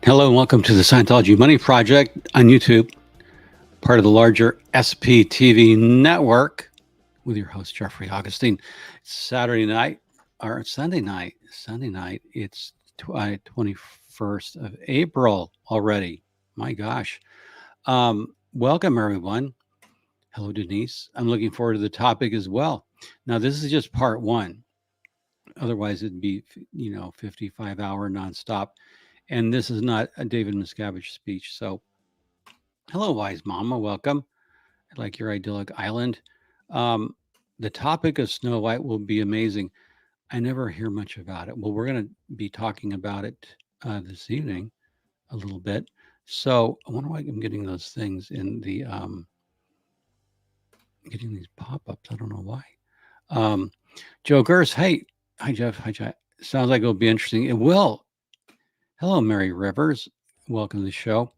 Hello and welcome to the Scientology Money Project on YouTube, part of the larger SPTV network with your host, Jeffrey Augustine. It's Saturday night, or Sunday night. It's 21st of April already. My gosh. Welcome, everyone. Hello, Denise. I'm looking forward to the topic as well. Now, this is just part one. Otherwise, it'd be, 55-hour nonstop. And this is not a David Miscavige speech. So, hello, wise mama. Welcome. I like your idyllic island. The topic of Snow White will be amazing. I never hear much about it. Well, we're going to be talking about it this evening a little bit. So, I wonder why I'm getting those things in the getting these pop-ups. I don't know why. Joe Gers, hey, hi Jeff. Hi Jeff. Sounds like it'll be interesting. It will. Hello, Mary Rivers. Welcome to the show.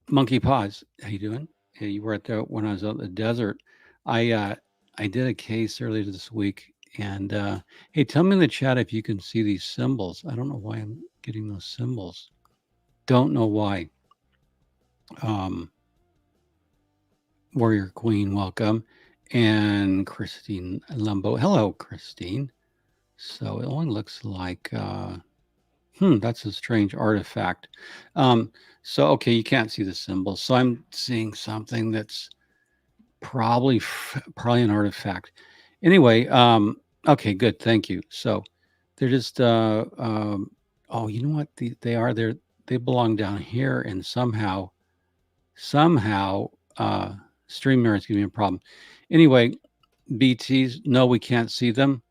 Monkey Paws, how you doing? Hey, you were at the when I was out in the desert. I did a case earlier this week, and hey, tell me in the chat if you can see these symbols. I don't know why I'm getting those symbols. Don't know why. Warrior Queen, welcome, and Christine Lumbo. Hello, Christine. So it only looks like. That's a strange artifact. So, okay, you can't see the symbols. So I'm seeing something that's probably an artifact. Anyway, okay, good. Thank you. So they're just, oh, you know what they are? They belong down here, and somehow, StreamYard is giving me a problem. Anyway, BTs, no, we can't see them.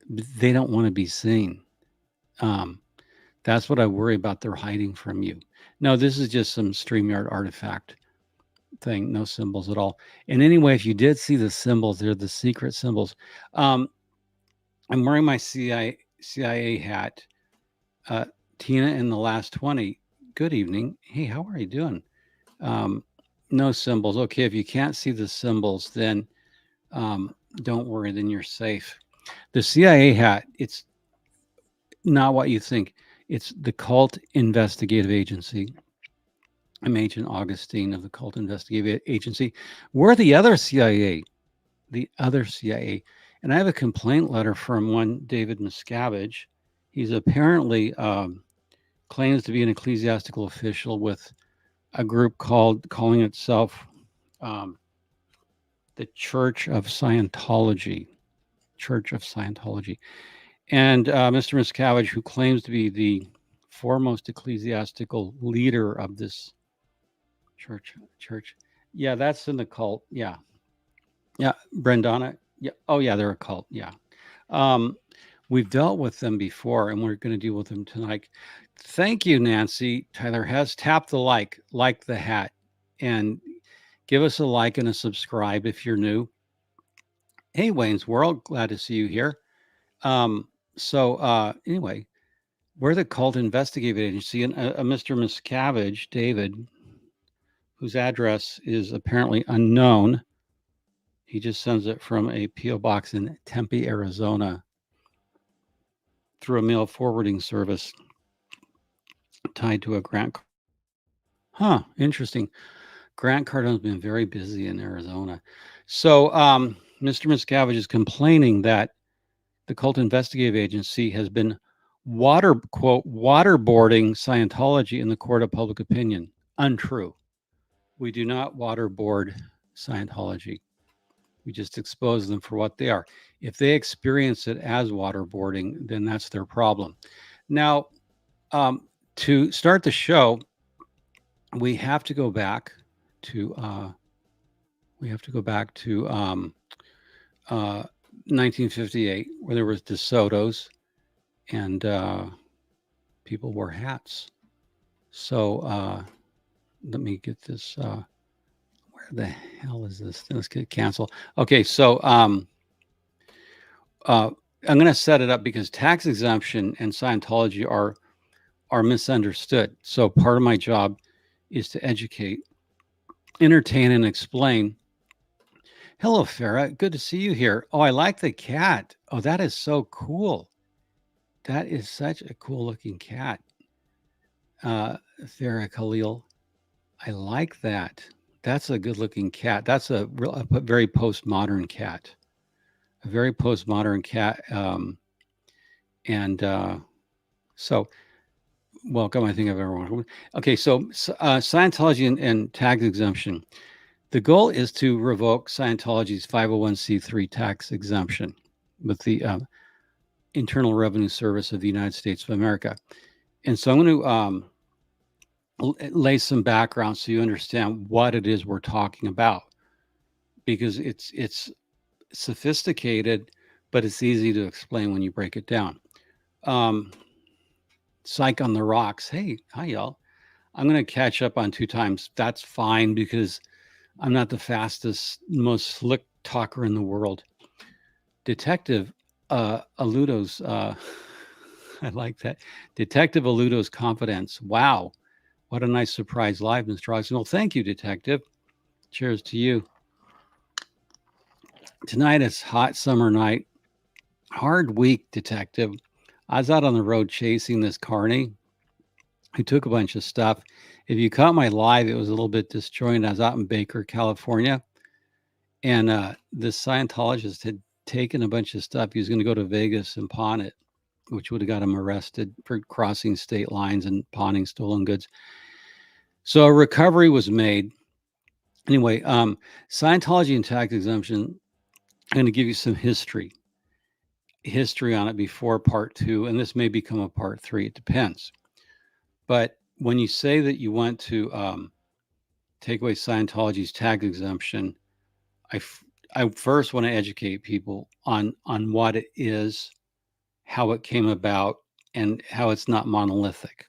They don't want to be seen. That's what I worry about. They're hiding from you. No, this is just some StreamYard artifact thing. No symbols at all. And anyway, if you did see the symbols, they're the secret symbols. I'm wearing my CIA hat. Tina in the last 20. Good evening. Hey, how are you doing? No symbols. Okay, if you can't see the symbols, then don't worry. Then you're safe. The CIA hat, it's not what you think. It's the Cult Investigative Agency. I'm Agent Augustine of the Cult Investigative Agency. We're the other CIA. And I have a complaint letter from one David Miscavige. He's apparently claims to be an ecclesiastical official with a group calling itself the Church of Scientology. And Mr. Miscavige, who claims to be the foremost ecclesiastical leader of this church. Yeah, that's in the cult. Yeah. Brendana. Yeah. Oh, yeah, they're a cult. Yeah. We've dealt with them before, and we're going to deal with them tonight. Thank you, Nancy. Tyler has tapped the like the hat, and give us a like and a subscribe if you're new. Hey, Wayne's World, glad to see you here. Anyway, we're the Cult Investigative Agency, and Mr. Miscavige, David, whose address is apparently unknown. He just sends it from a P.O. box in Tempe, Arizona, through a mail forwarding service tied to a grant. Interesting. Grant Cardone's been very busy in Arizona. So Mr. Miscavige is complaining that the Cult Investigative Agency has been waterboarding Scientology in the court of public opinion. Untrue. We do not waterboard Scientology. We just expose them for what they are. If they experience it as waterboarding, then that's their problem. Now, to start the show, we have to go back to 1958, where there was DeSoto's, and people wore hats. So let me get this. Where the hell is this? Let's get canceled. Okay, so I'm going to set it up because tax exemption and Scientology are misunderstood. So part of my job is to educate, entertain, and explain. Hello, Farah. Good to see you here. Oh, I like the cat. Oh, that is so cool. That is such a cool looking cat. Farah Khalil. I like that. That's a good-looking cat. That's a very postmodern cat. A very postmodern cat. And so, welcome. I think I've ever wanted. Okay, so Scientology and tax exemption. The goal is to revoke Scientology's 501c3 tax exemption with the Internal Revenue Service of the United States of America. And so I'm going to lay some background so you understand what it is we're talking about, because it's sophisticated, but it's easy to explain when you break it down. Psych on the rocks. Hey, hi y'all. I'm going to catch up on 2 times. That's fine because I'm not the fastest, most slick talker in the world. Detective Aludo's, I like that. Detective Aludo's confidence. Wow. What a nice surprise live, Mr. Austin. Well, thank you, Detective. Cheers to you. Tonight is hot summer night. Hard week, Detective. I was out on the road chasing this carny who took a bunch of stuff. If you caught my live, it was a little bit disjointed. I was out in Baker, California, and this Scientologist had taken a bunch of stuff. He was going to go to Vegas and pawn it, which would have got him arrested for crossing state lines and pawning stolen goods. So a recovery was made. Anyway, Scientology and tax exemption, I'm going to give you some history on it before part 2, and this may become a part 3. It depends. But when you say that you want to take away Scientology's tax exemption, I first want to educate people on what it is, how it came about, and how it's not monolithic.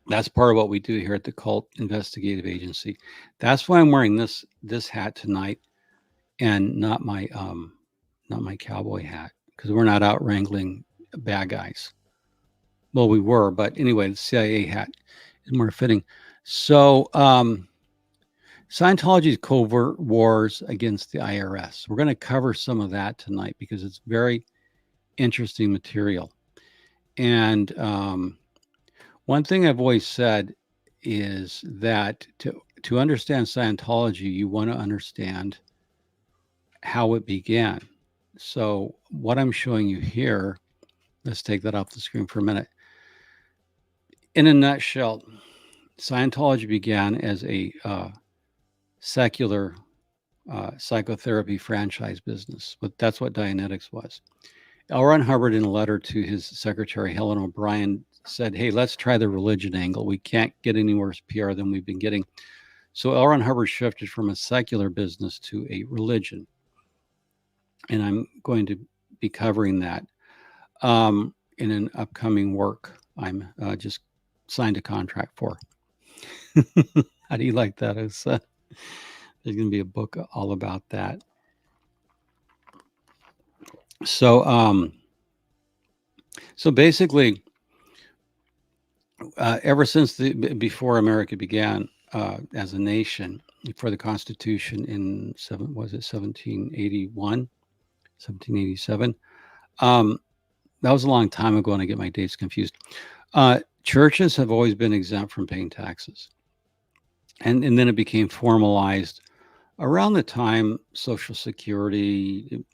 That's part of what we do here at the Cult Investigative Agency. That's why I'm wearing this hat tonight, and not my cowboy hat, because we're not out wrangling bad guys. Well, we were, but anyway, the CIA hat is more fitting. So, Scientology's covert wars against the IRS. We're going to cover some of that tonight because it's very interesting material. And one thing I've always said is that to understand Scientology, you want to understand how it began. So what I'm showing you here, let's take that off the screen for a minute. In a nutshell, Scientology began as a secular psychotherapy franchise business, but that's what Dianetics was. L. Ron Hubbard, in a letter to his secretary, Helen O'Brien, said, hey, let's try the religion angle. We can't get any worse PR than we've been getting. So L. Ron Hubbard shifted from a secular business to a religion. And I'm going to be covering that in an upcoming work I'm just signed a contract for. How do you like that? There's going to be a book all about that. So, so basically, ever since before America began as a nation, before the Constitution in 1781, 1787. That was a long time ago, and I get my dates confused. Churches have always been exempt from paying taxes, and then it became formalized around the time Social Security,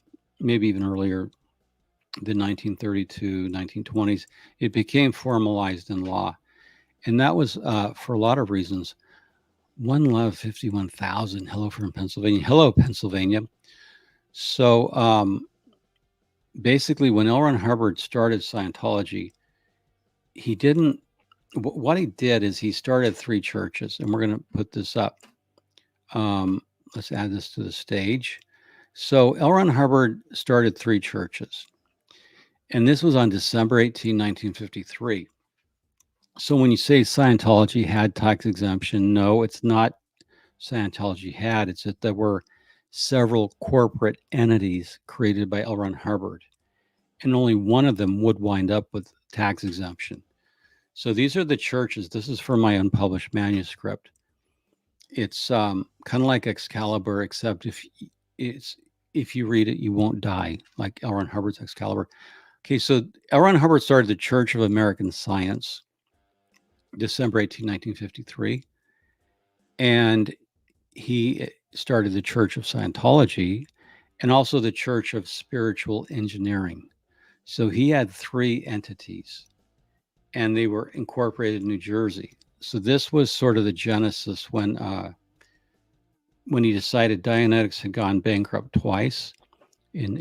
maybe even earlier, the 1932, 1920s. It became formalized in law, and that was for a lot of reasons. One Love 51,000. Hello from Pennsylvania. Hello, Pennsylvania. So basically, when L. Ron Hubbard started Scientology, he didn't. What he did is he started 3 churches, and we're going to put this up. Let's add this to the stage. So L. Ron Hubbard started 3 churches, and this was on December 18, 1953. So when you say Scientology had tax exemption, no, it's not Scientology had. It's that there were several corporate entities created by L. Ron Hubbard, and only one of them would wind up with tax exemption. So these are the churches. This is from my unpublished manuscript. It's kind of like Excalibur, except if you read it, you won't die, like L. Ron Hubbard's Excalibur. Okay, so L. Ron Hubbard started the Church of American Science. December 18, 1953. And he started the Church of Scientology and also the Church of Spiritual Engineering. So he had three entities, and they were incorporated in New Jersey. So this was sort of the genesis when he decided Dianetics had gone bankrupt twice in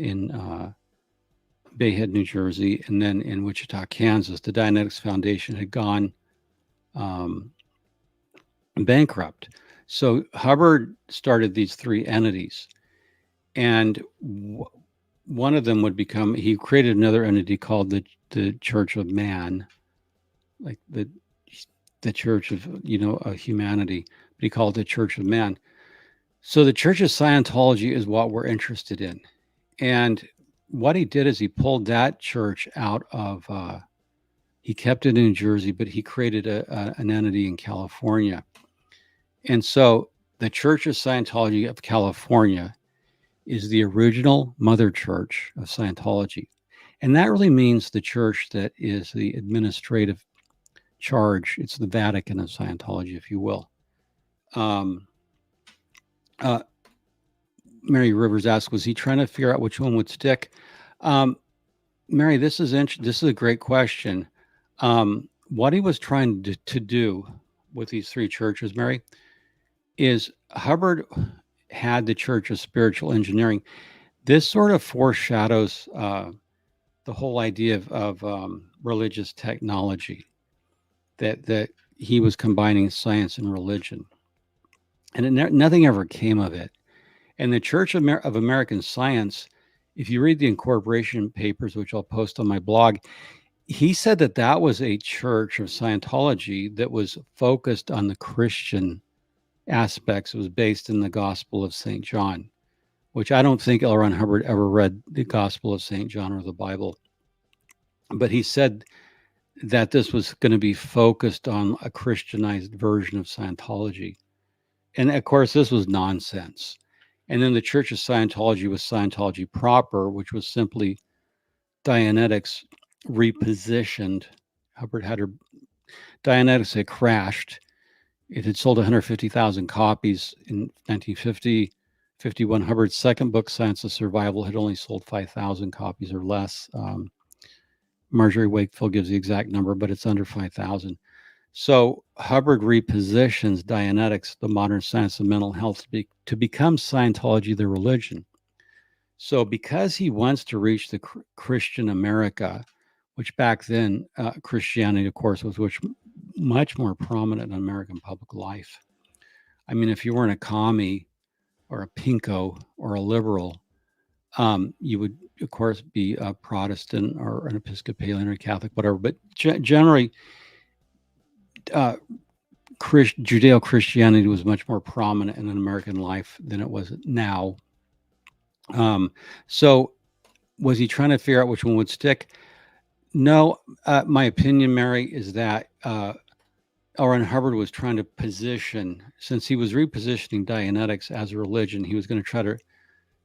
Bayhead, New Jersey, and then in Wichita, Kansas. The Dianetics Foundation had gone bankrupt. So Hubbard started these three entities, and one of them would become, he created another entity called the Church of Man, like the Church of, humanity, but he called it the Church of Man. So the Church of Scientology is what we're interested in. And what he did is he pulled that church out of, he kept it in New Jersey, but he created an entity in California. And so the Church of Scientology of California is the original mother church of Scientology. And that really means the church that is the administrative charge. It's the Vatican of Scientology, if you will. Mary Rivers asked, was he trying to figure out which one would stick? Mary, this is a great question. What he was trying to do with these three churches, Mary, is Hubbard had the Church of Spiritual Engineering. This sort of foreshadows the whole idea of religious technology, that he was combining science and religion. And nothing ever came of it. And the Church of American Science, if you read the incorporation papers, which I'll post on my blog, he said that was a church of Scientology that was focused on the Christian aspects. It was based in the Gospel of St. John, which I don't think L. Ron Hubbard ever read the Gospel of St. John or the Bible. But he said that this was going to be focused on a Christianized version of Scientology. And of course, this was nonsense. And then the Church of Scientology was Scientology proper, which was simply Dianetics repositioned. Hubbard had Dianetics had crashed. It had sold 150,000 copies in 1950. 51. Hubbard's second book, Science of Survival, had only sold 5,000 copies or less. Marjorie Wakefield gives the exact number, but it's under 5,000. So Hubbard repositions Dianetics, the modern science of mental health, to become Scientology, the religion. So because he wants to reach the Christian America, which back then Christianity, of course, was much more prominent in American public life. I mean, if you weren't a commie or a pinko or a liberal, you would, of course, be a Protestant or an Episcopalian or Catholic, whatever. But generally, Judeo-Christianity was much more prominent in American life than it was now. So was he trying to figure out which one would stick? No, my opinion, Mary, is that L. Ron Hubbard was trying to position, since he was repositioning Dianetics as a religion, he was going to try to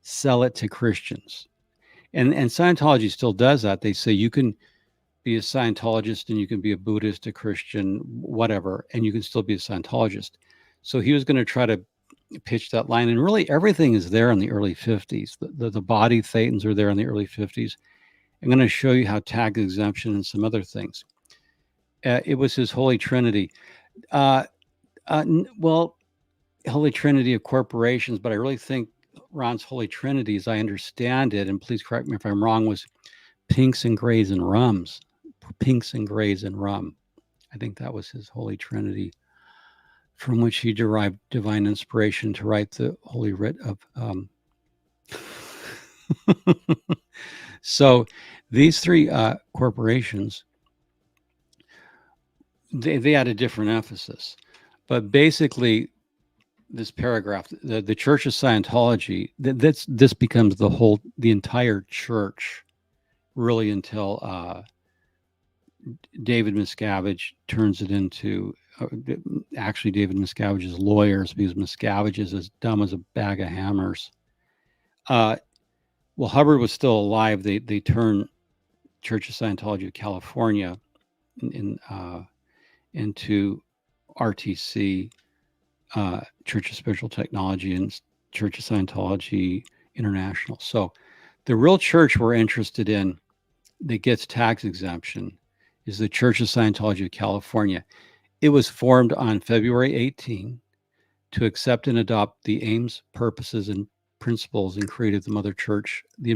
sell it to Christians. And Scientology still does that. They say you can be a Scientologist and you can be a Buddhist, a Christian, whatever, and you can still be a Scientologist. So he was going to try to pitch that line. And really everything is there in the early 50s. The body thetans are there in the early 50s. I'm going to show you how tax exemption and some other things. It was his Holy Trinity. Well, Holy Trinity of corporations, but I really think Ron's Holy Trinity, as I understand it, and please correct me if I'm wrong, was pinks and grays and rums. Pinks and grays and rum. I think that was his Holy Trinity, from which he derived divine inspiration to write the Holy Writ of. So these three corporations, they had a different emphasis, but basically this paragraph, the Church of Scientology, this becomes the entire church, really, until David Miscavige turns it into, actually David Miscavige's lawyers, because Miscavige is as dumb as a bag of hammers. Well, Hubbard was still alive. They turned Church of Scientology of California in into RTC, Church of Spiritual Technology, and Church of Scientology International. So the real church we're interested in that gets tax exemption is the Church of Scientology of California. It was formed on February 18 to accept and adopt the aims, purposes, and principles and created the Mother Church, the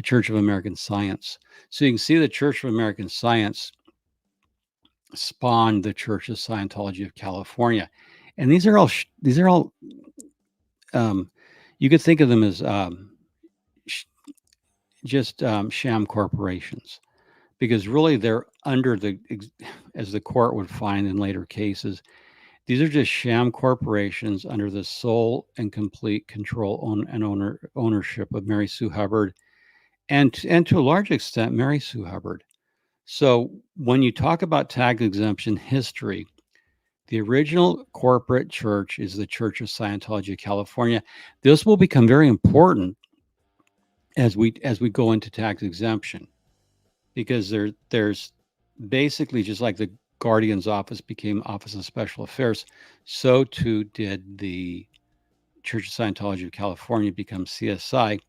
Church of American Science. So you can see the Church of American Science spawned the Church of Scientology of California, and these are all you could think of them as just sham corporations, because really they're under as the court would find in later cases, these are just sham corporations under the sole and complete control and ownership of Mary Sue Hubbard, and to a large extent Mary Sue Hubbard. So when you talk about tax exemption history, the original corporate church is the Church of Scientology of California. This will become very important as we go into tax exemption, because there's basically, just like the Guardian's office became Office of Special Affairs, so too did the Church of Scientology of California become CSI.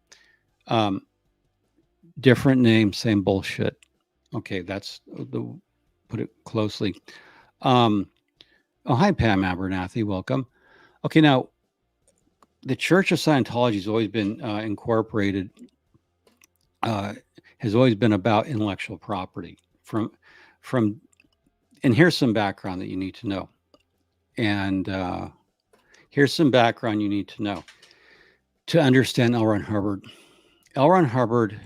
Different name, same bullshit. Okay, that's put it closely. Oh, hi, Pam Abernathy. Welcome. Okay, now, the Church of Scientology has always been incorporated, has always been about intellectual property. And here's some background that you need to know. And here's some background you need to know to understand L. Ron Hubbard. L. Ron Hubbard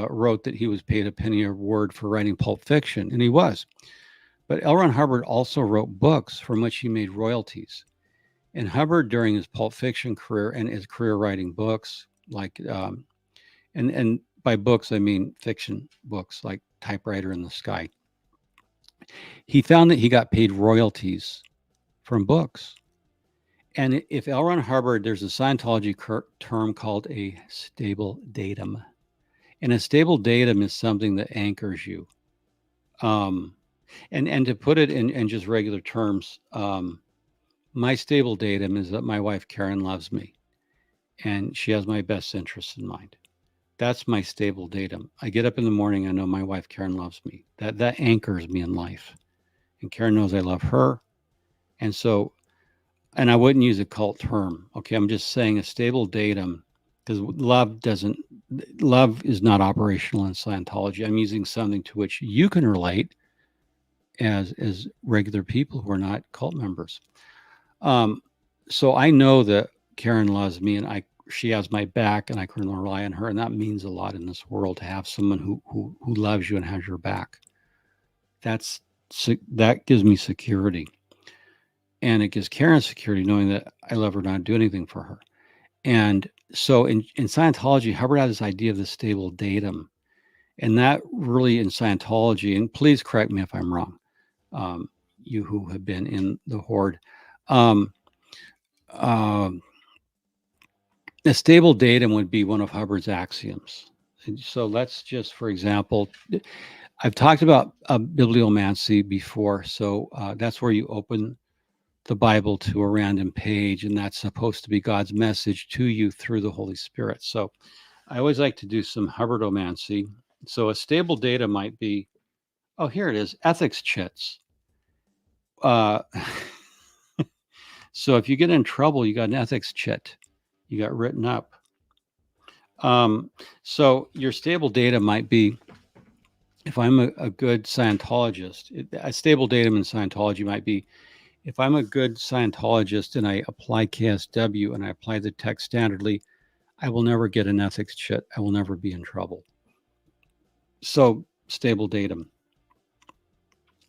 wrote that he was paid a penny a word for writing Pulp Fiction, and he was. But L. Ron Hubbard also wrote books from which he made royalties. And Hubbard, during his Pulp Fiction career and his career writing books, like, and by books, I mean fiction books like Typewriter in the Sky, he found that he got paid royalties from books. And if L. Ron Hubbard, there's a Scientology term called a stable datum. And a stable datum is something that anchors you. And to put it in just regular terms, my stable datum is that my wife, Karen, loves me. And she has my best interests in mind. That's my stable datum. I get up in the morning, I know my wife, Karen, loves me. That anchors me in life. And Karen knows I love her. And so, and I wouldn't use a cult term. Okay, I'm just saying a stable datum, because love is not operational in Scientology. I'm using something to which you can relate as regular people who are not cult members. So I know that Karen loves me, and she has my back, and I can rely on her, and that means a lot in this world, to have someone who loves you and has your back. That gives me security, and it gives Karen security knowing that I love her, not do anything for her. And so in Scientology, Hubbard had this idea of the stable datum, and that really in Scientology, and please correct me if I'm wrong, you who have been in the horde. A stable datum would be one of Hubbard's axioms. And so let's just, for example, I've talked about bibliomancy before. So that's where you open the Bible to a random page, and that's supposed to be God's message to you through the Holy Spirit. So I always like to do some Hubbardomancy. So a stable data might be, oh, here it is, ethics chits. So if you get in trouble, you got an ethics chit. You got written up. So your stable data might be, if I'm a good Scientologist, a stable datum in Scientology might be, if I'm a good Scientologist and I apply KSW and I apply the text standardly, I will never get an ethics chit. I will never be in trouble. So stable datum.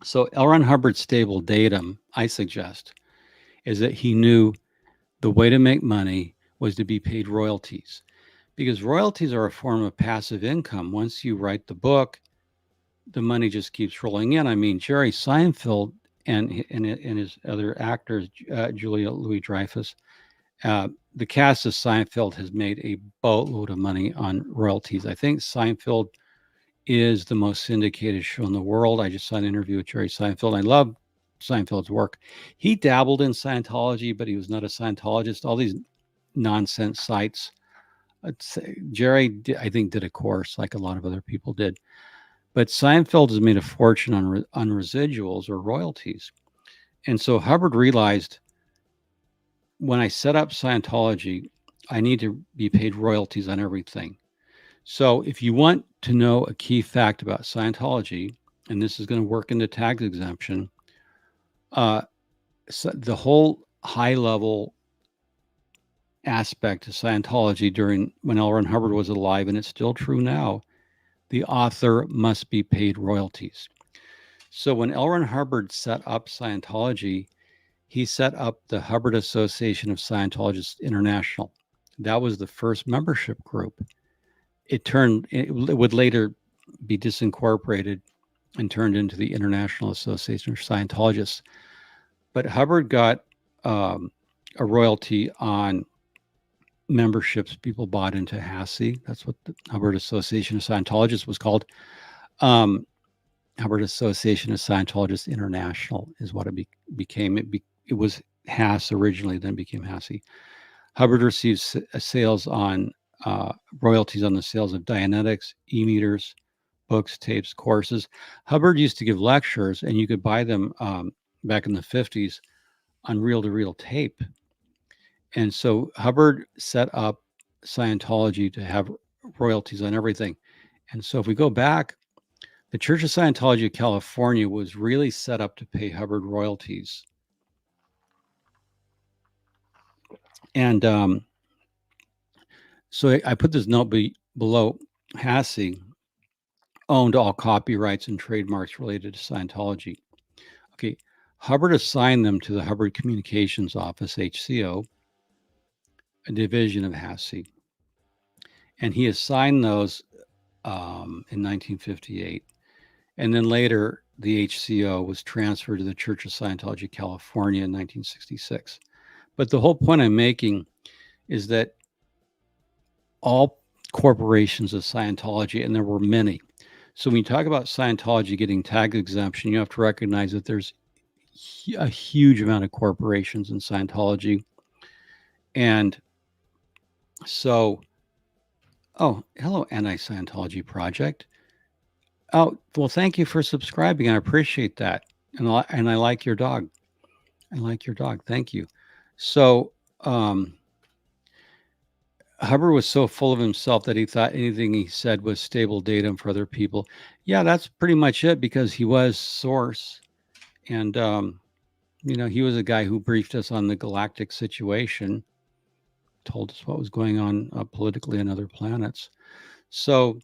So L. Ron Hubbard's stable datum, I suggest, is that he knew the way to make money was to be paid royalties, because royalties are a form of passive income. Once you write the book, the money just keeps rolling in. I mean, Jerry Seinfeld and his other actors, Julia Louis-Dreyfus, the cast of Seinfeld has made a boatload of money on royalties. I think Seinfeld is the most syndicated show in the world. I just saw an interview with Jerry Seinfeld. I love Seinfeld's work. He dabbled in Scientology, but he was not a Scientologist. All these nonsense sites. Jerry, I think, did a course like a lot of other people did. But Seinfeld has made a fortune on residuals or royalties. And so Hubbard realized, when I set up Scientology, I need to be paid royalties on everything. So if you want to know a key fact about Scientology, and this is going to work into tax exemption, so the whole high level aspect of Scientology during when L. Ron Hubbard was alive, and it's still true now, the author must be paid royalties. So when L. Ron Hubbard set up Scientology, he set up the Hubbard Association of Scientologists International. That was the first membership group. It would later be disincorporated and turned into the International Association of Scientologists. But Hubbard got a royalty on memberships people bought into HASI. That's what the Hubbard Association of Scientologists was called. Hubbard Association of Scientologists International is what it became. It was HAS originally, then became HASI. Hubbard receives sales on royalties on the sales of Dianetics, e-meters, books, tapes, courses. Hubbard used to give lectures, and you could buy them back in the 50s on reel-to-reel tape. And so Hubbard set up Scientology to have royalties on everything. And so if we go back, the Church of Scientology of California was really set up to pay Hubbard royalties. And so I put this note below. HASI owned all copyrights and trademarks related to Scientology. Okay, Hubbard assigned them to the Hubbard Communications Office, HCO, a division of HASI. And he assigned those in 1958. And then later, the HCO was transferred to the Church of Scientology California in 1966. But the whole point I'm making is that all corporations of Scientology, and there were many. So when you talk about Scientology getting tax exemption, you have to recognize that there's a huge amount of corporations in Scientology. And so, oh, hello, Anti-Scientology Project. Oh, well, thank you for subscribing. I appreciate that. And I like your dog. I like your dog. Thank you. So Hubbard was so full of himself that he thought anything he said was stable datum for other people. Yeah, that's pretty much it, because he was source. And, he was a guy who briefed us on the galactic situation, told us what was going on politically on other planets. So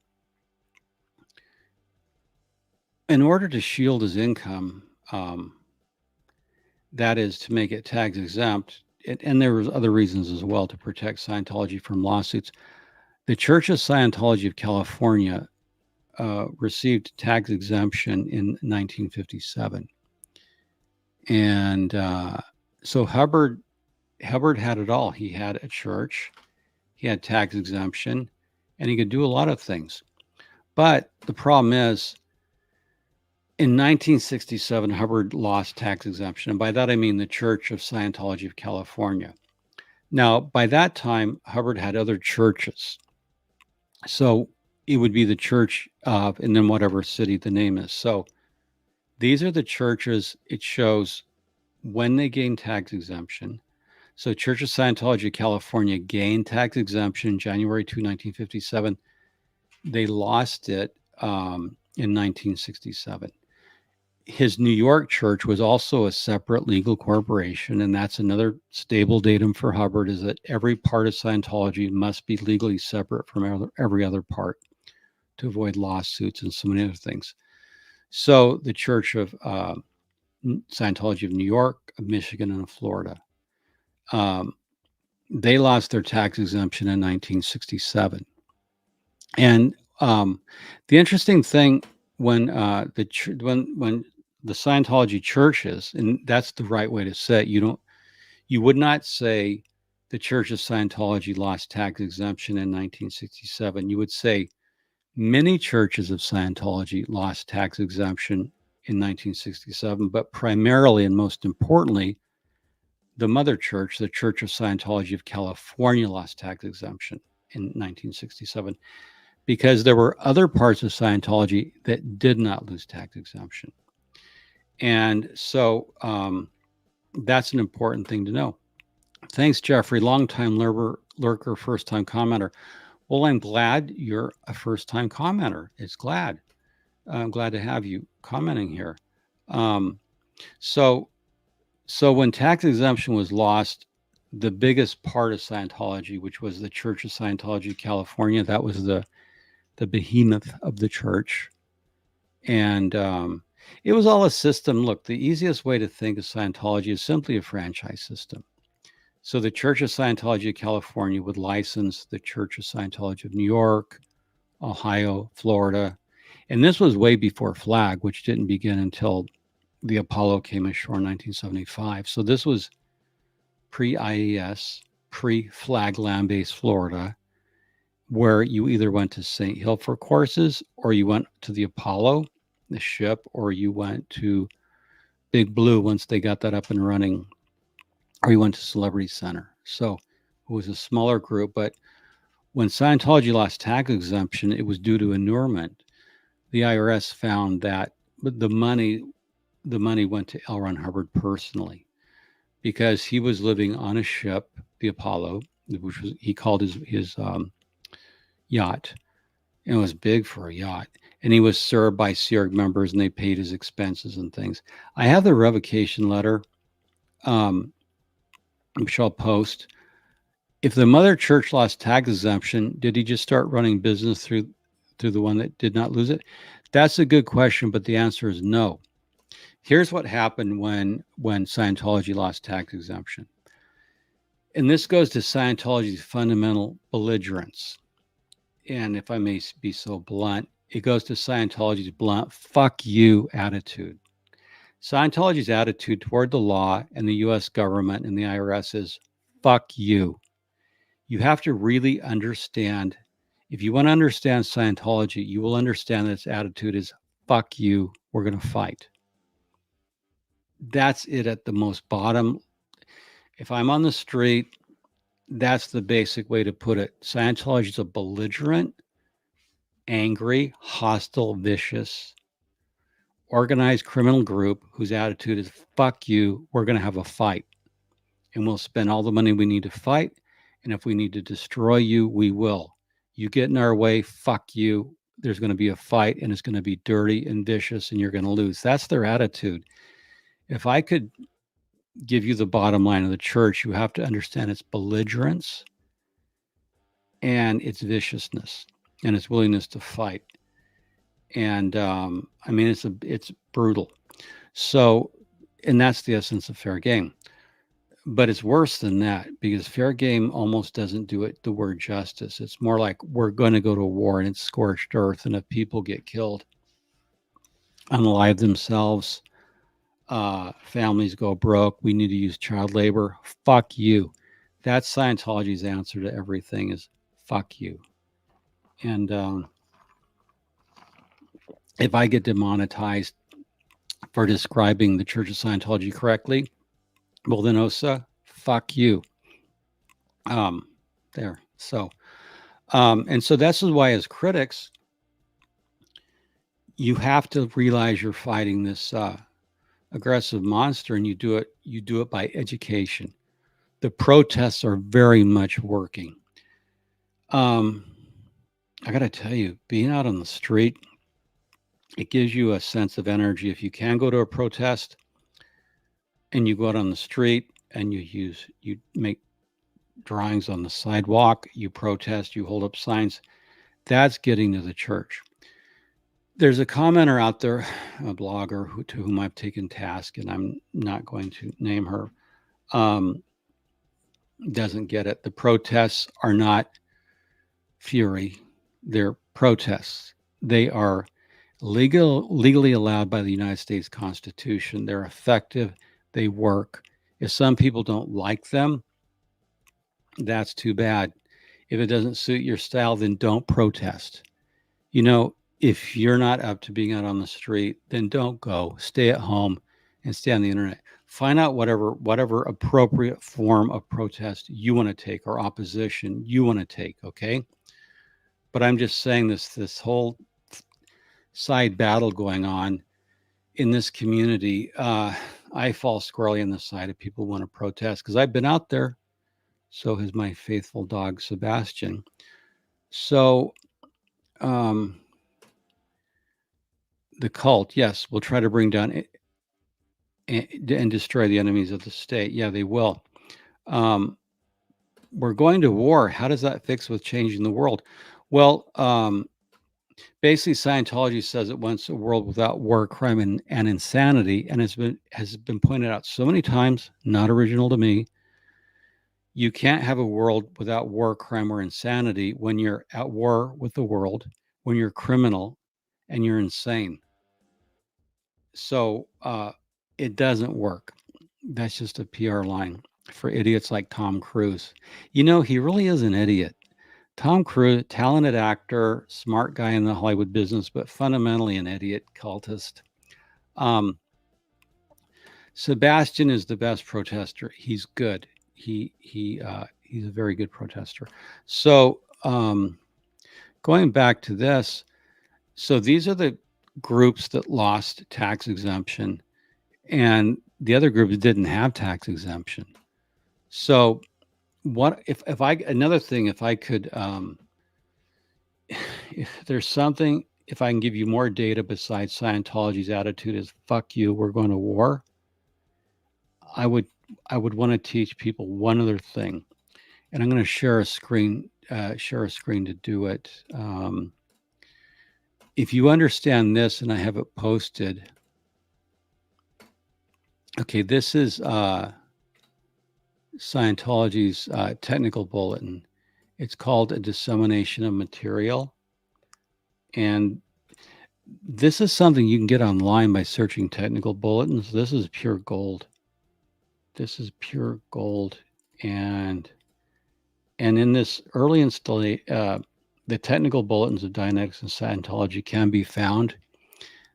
in order to shield his income, that is to make it tax exempt, and there was other reasons as well to protect Scientology from lawsuits. The Church of Scientology of California received tax exemption in 1957. And so Hubbard had it all. He had a church, he had tax exemption, and he could do a lot of things. But the problem is, in 1967, Hubbard lost tax exemption. And by that, I mean the Church of Scientology of California. Now, by that time, Hubbard had other churches. So it would be the church of, and then whatever city the name is. So these are the churches. It shows when they gained tax exemption. So Church of Scientology of California gained tax exemption January 2, 1957. They lost it in 1967. His New York church was also a separate legal corporation, and that's another stable datum for Hubbard, is that every part of Scientology must be legally separate from every other part to avoid lawsuits and so many other things. So the Church of Scientology of New York, of Michigan, and of Florida, they lost their tax exemption in 1967. And the interesting thing, when the Scientology churches, and that's the right way to say it, you would not say the Church of Scientology lost tax exemption in 1967. You would say Many churches of Scientology lost tax exemption in 1967, but primarily and most importantly, the mother church, the Church of Scientology of California, lost tax exemption in 1967 because there were other parts of Scientology that did not lose tax exemption. And so that's an important thing to know. Thanks, Jeffrey. Longtime lurker, first-time commenter. Well, I'm glad you're a first-time commenter. I'm glad to have you commenting here. So when tax exemption was lost, the biggest part of Scientology, which was the Church of Scientology California, that was the behemoth of the church. And it was all a system. Look, the easiest way to think of Scientology is simply a franchise system. So the Church of Scientology of California would license the Church of Scientology of New York, Ohio, Florida. And this was way before FLAG, which didn't begin until the Apollo came ashore in 1975. So this was pre-IAS, pre-FLAG land-based Florida, where you either went to St. Hill for courses, or you went to the Apollo, the ship, or you went to Big Blue once they got that up and running, or you went to Celebrity Center. So it was a smaller group, but when Scientology lost tax exemption, it was due to inurement. The IRS found that the money went to L. Ron Hubbard personally because he was living on a ship, the Apollo, which was he called his yacht. It was big for a yacht. And he was served by Sea Org members and they paid his expenses and things. I have the revocation letter, which I'll post. If the mother church lost tax exemption, did he just start running business through the one that did not lose it? That's a good question, but the answer is no. Here's what happened when Scientology lost tax exemption. And this goes to Scientology's fundamental belligerence. And if I may be so blunt, it goes to Scientology's blunt fuck you attitude. Scientology's attitude toward the law and the US government and the IRS is fuck you. You have to really understand. If you want to understand Scientology, you will understand that its attitude is fuck you, we're going to fight. That's it at the most bottom. If I'm on the street, that's the basic way to put it. Scientology is a belligerent, angry, hostile, vicious, organized criminal group whose attitude is fuck you, we're going to have a fight. And we'll spend all the money we need to fight. And if we need to destroy you, we will. You get in our way, fuck you. There's going to be a fight and it's going to be dirty and vicious and you're going to lose. That's their attitude. If I could give you the bottom line of the church, you have to understand its belligerence and its viciousness and its willingness to fight. And I mean, it's brutal. So, and that's the essence of fair game. But it's worse than that because fair game almost doesn't do it the word justice. It's more like we're going to go to war and it's scorched earth. And if people get killed, unalive themselves, families go broke, we need to use child labor. Fuck you. That's Scientology's answer to everything is fuck you. And if I get demonetized for describing the Church of Scientology correctly, well, then Osa, fuck you. There. So, and so this is why, as critics, you have to realize you're fighting this aggressive monster, and you do it by education. The protests are very much working. I got to tell you, being out on the street, it gives you a sense of energy. If you can go to a protest, and you go out on the street and you make drawings on the sidewalk, you protest, you hold up signs, that's getting to the church. There's a commenter out there, a blogger to whom I've taken task, and I'm not going to name her, doesn't get it. The protests are not fury. They're protests. They are legally allowed by the United States Constitution. They're effective. They work. If some people don't like them, that's too bad. If it doesn't suit your style, then don't protest. if you're not up to being out on the street, then don't go. Stay at home and stay on the internet. Find out whatever appropriate form of protest you want to take or opposition you want to take, okay? But I'm just saying this whole side battle going on in this community, I fall squarely on the side of people who want to protest because I've been out there. So has my faithful dog, Sebastian. So, the cult, yes, will try to bring down and destroy the enemies of the state. Yeah, they will. We're going to war. How does that fix with changing the world? Well, basically, Scientology says it wants a world without war, crime, and insanity, and has been pointed out so many times. Not original to me. You can't have a world without war, crime, or insanity when you're at war with the world, when you're criminal, and you're insane. So it doesn't work. That's just a PR line for idiots like Tom Cruise. He really is an idiot. Tom Cruise, talented actor, smart guy in the Hollywood business, but fundamentally an idiot cultist. Sebastian is the best protester. He's good. He's a very good protester. So going back to this, so these are the groups that lost tax exemption, and the other groups didn't have tax exemption. So what if another thing, if I could, if there's something, if I can give you more data besides Scientology's attitude is fuck you, we're going to war, I would want to teach people one other thing, and I'm going to share a screen to do it. If you understand this, and I have it posted. Okay, this is Scientology's technical bulletin. It's called A Dissemination of Material. And this is something you can get online by searching technical bulletins. This is pure gold. This is pure gold. And in this early installation, the technical bulletins of Dianetics and Scientology can be found.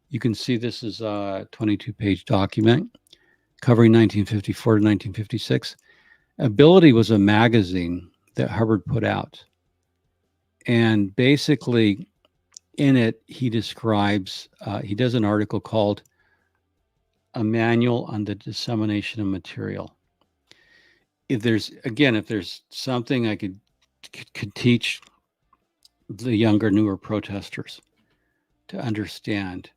You can see this is a 22-page document covering 1954 to 1956. Ability was a magazine that Hubbard put out. And basically, in it, he describes, he does an article called A Manual on the Dissemination of Material. If there's something I could teach the younger, newer protesters to understand,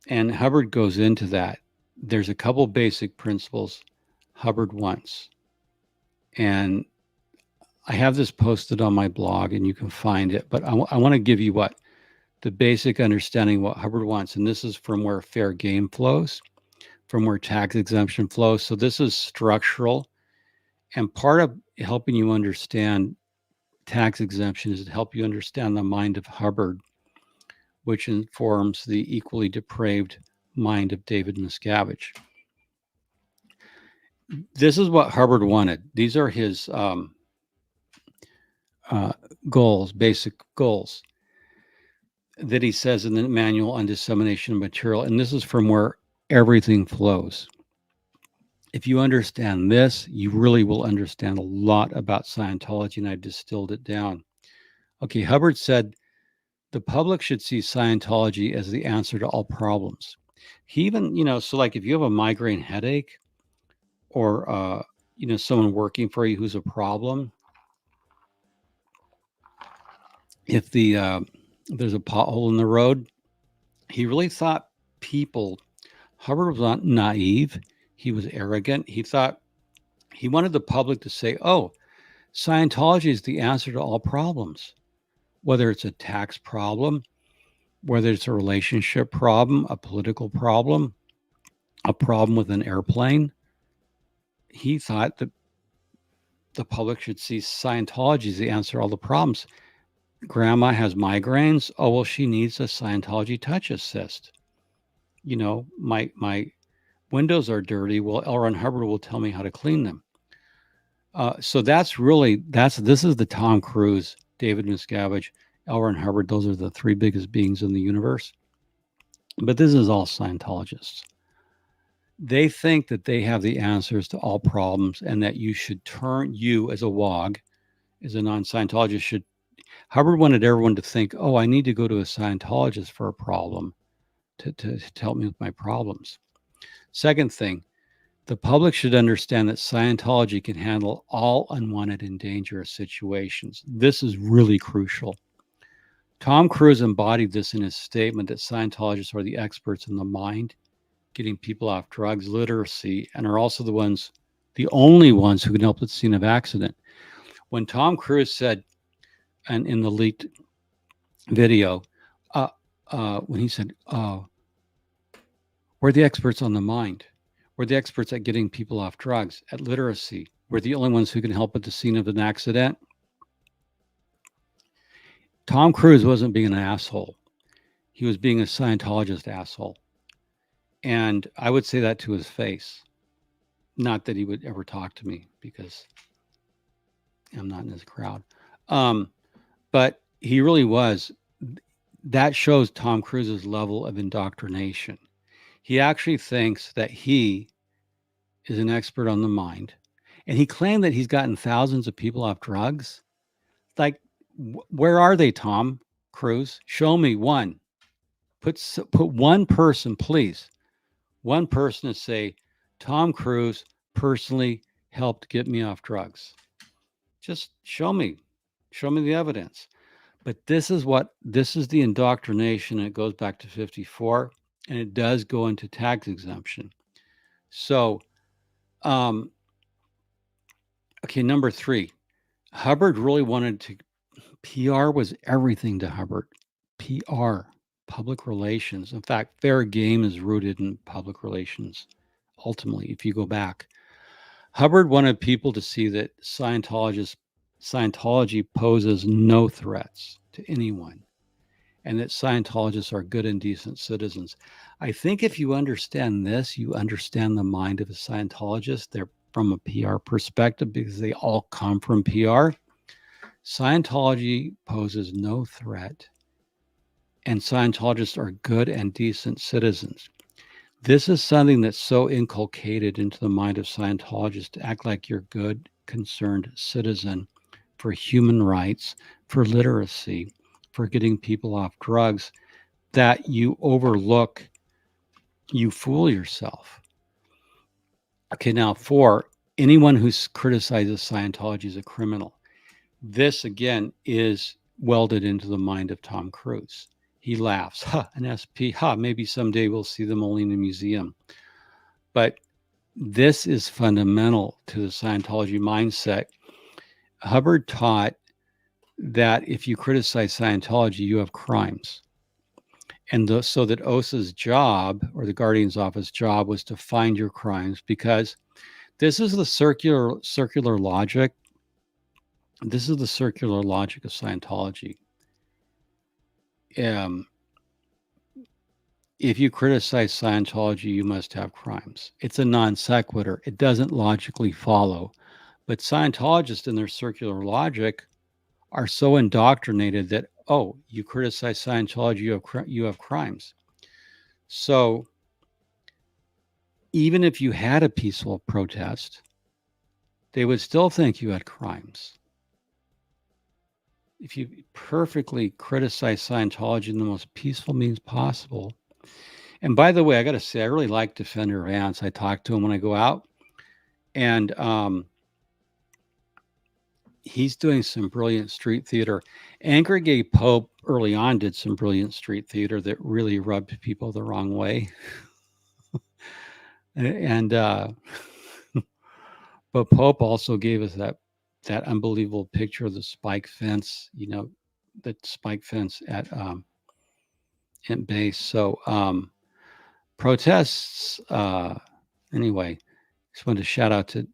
and Hubbard goes into that, there's a couple basic principles Hubbard wants. And I have this posted on my blog and you can find it, but I want to give you the basic understanding what Hubbard wants. And this is from where fair game flows, from where tax exemption flows. So this is structural. And part of helping you understand tax exemption is to help you understand the mind of Hubbard, which informs the equally depraved mind of David Miscavige. This is what Hubbard wanted. These are his goals, basic goals that he says in the manual on dissemination of material. And this is from where everything flows. If you understand this, you really will understand a lot about Scientology, and I've distilled it down. Okay, Hubbard said the public should see Scientology as the answer to all problems. He even, so like if you have a migraine headache or, someone working for you who's a problem, if there's a pothole in the road, he really thought Hubbard was not naive. He was arrogant. He wanted the public to say, oh, Scientology is the answer to all problems, whether it's a tax problem, whether it's a relationship problem, a political problem, a problem with an airplane. He thought that the public should see Scientology as the answer to all the problems. Grandma has migraines. Oh, well, she needs a Scientology touch assist. My windows are dirty. Well, L. Ron Hubbard will tell me how to clean them. So this is the Tom Cruise, David Miscavige, L. Ron Hubbard, those are the three biggest beings in the universe. But this is all Scientologists. They think that they have the answers to all problems and that you as a WOG, as a non-Scientologist, Hubbard wanted everyone to think, oh, I need to go to a Scientologist for a problem to help me with my problems. Second thing, the public should understand that Scientology can handle all unwanted and dangerous situations. This is really crucial. Tom Cruise embodied this in his statement that Scientologists are the experts in the mind, getting people off drugs, literacy, and are also the only ones who can help at the scene of accident. When Tom Cruise said, and in the leaked video, when he said, we're the experts on the mind. We're the experts at getting people off drugs, at literacy. We're the only ones who can help at the scene of an accident. Tom Cruise wasn't being an asshole. He was being a Scientologist asshole. And I would say that to his face. Not that he would ever talk to me because I'm not in his crowd. But he really was. That shows Tom Cruise's level of indoctrination. He actually thinks that he is an expert on the mind. And he claimed that he's gotten thousands of people off drugs. Like, where are they, Tom Cruise? Show me one. Put one person, please. One person to say, Tom Cruise personally helped get me off drugs. Just show me the evidence. But this is the indoctrination. And it goes back to 54, and it does go into tax exemption. So, okay, number 3, Hubbard really wanted to, PR was everything to Hubbard. PR, public relations. In fact, fair game is rooted in public relations. Ultimately, if you go back, Hubbard wanted people to see that Scientology poses no threats to anyone, and that Scientologists are good and decent citizens. I think if you understand this, you understand the mind of a Scientologist. They're from a PR perspective because they all come from PR. Scientology poses no threat, and Scientologists are good and decent citizens. This is something that's so inculcated into the mind of Scientologists to act like you're good, concerned citizen for human rights, for literacy, for getting people off drugs, that you overlook, you fool yourself. Okay, now 4, anyone who criticizes Scientology is a criminal. This, again, is welded into the mind of Tom Cruise. He laughs, an SP, maybe someday we'll see them only in a museum. But this is fundamental to the Scientology mindset. Hubbard taught that if you criticize Scientology, you have crimes. And so that OSA's job, or the Guardian's Office job, was to find your crimes, because this is the circular logic. This is the circular logic of Scientology. If you criticize Scientology, you must have crimes. It's a non sequitur. It doesn't logically follow. But Scientologists in their circular logic are so indoctrinated that, oh, you criticize Scientology, you have crimes. So even if you had a peaceful protest, they would still think you had crimes. If you perfectly criticize Scientology in the most peaceful means possible. And by the way, I got to say, I really like Defender Vance. I talk to him when I go out, and he's doing some brilliant street theater. Anchor Gay Pope early on did some brilliant street theater that really rubbed people the wrong way. And but Pope also gave us that unbelievable picture of the spike fence, the spike fence at base. So protests, anyway, just wanted to shout out to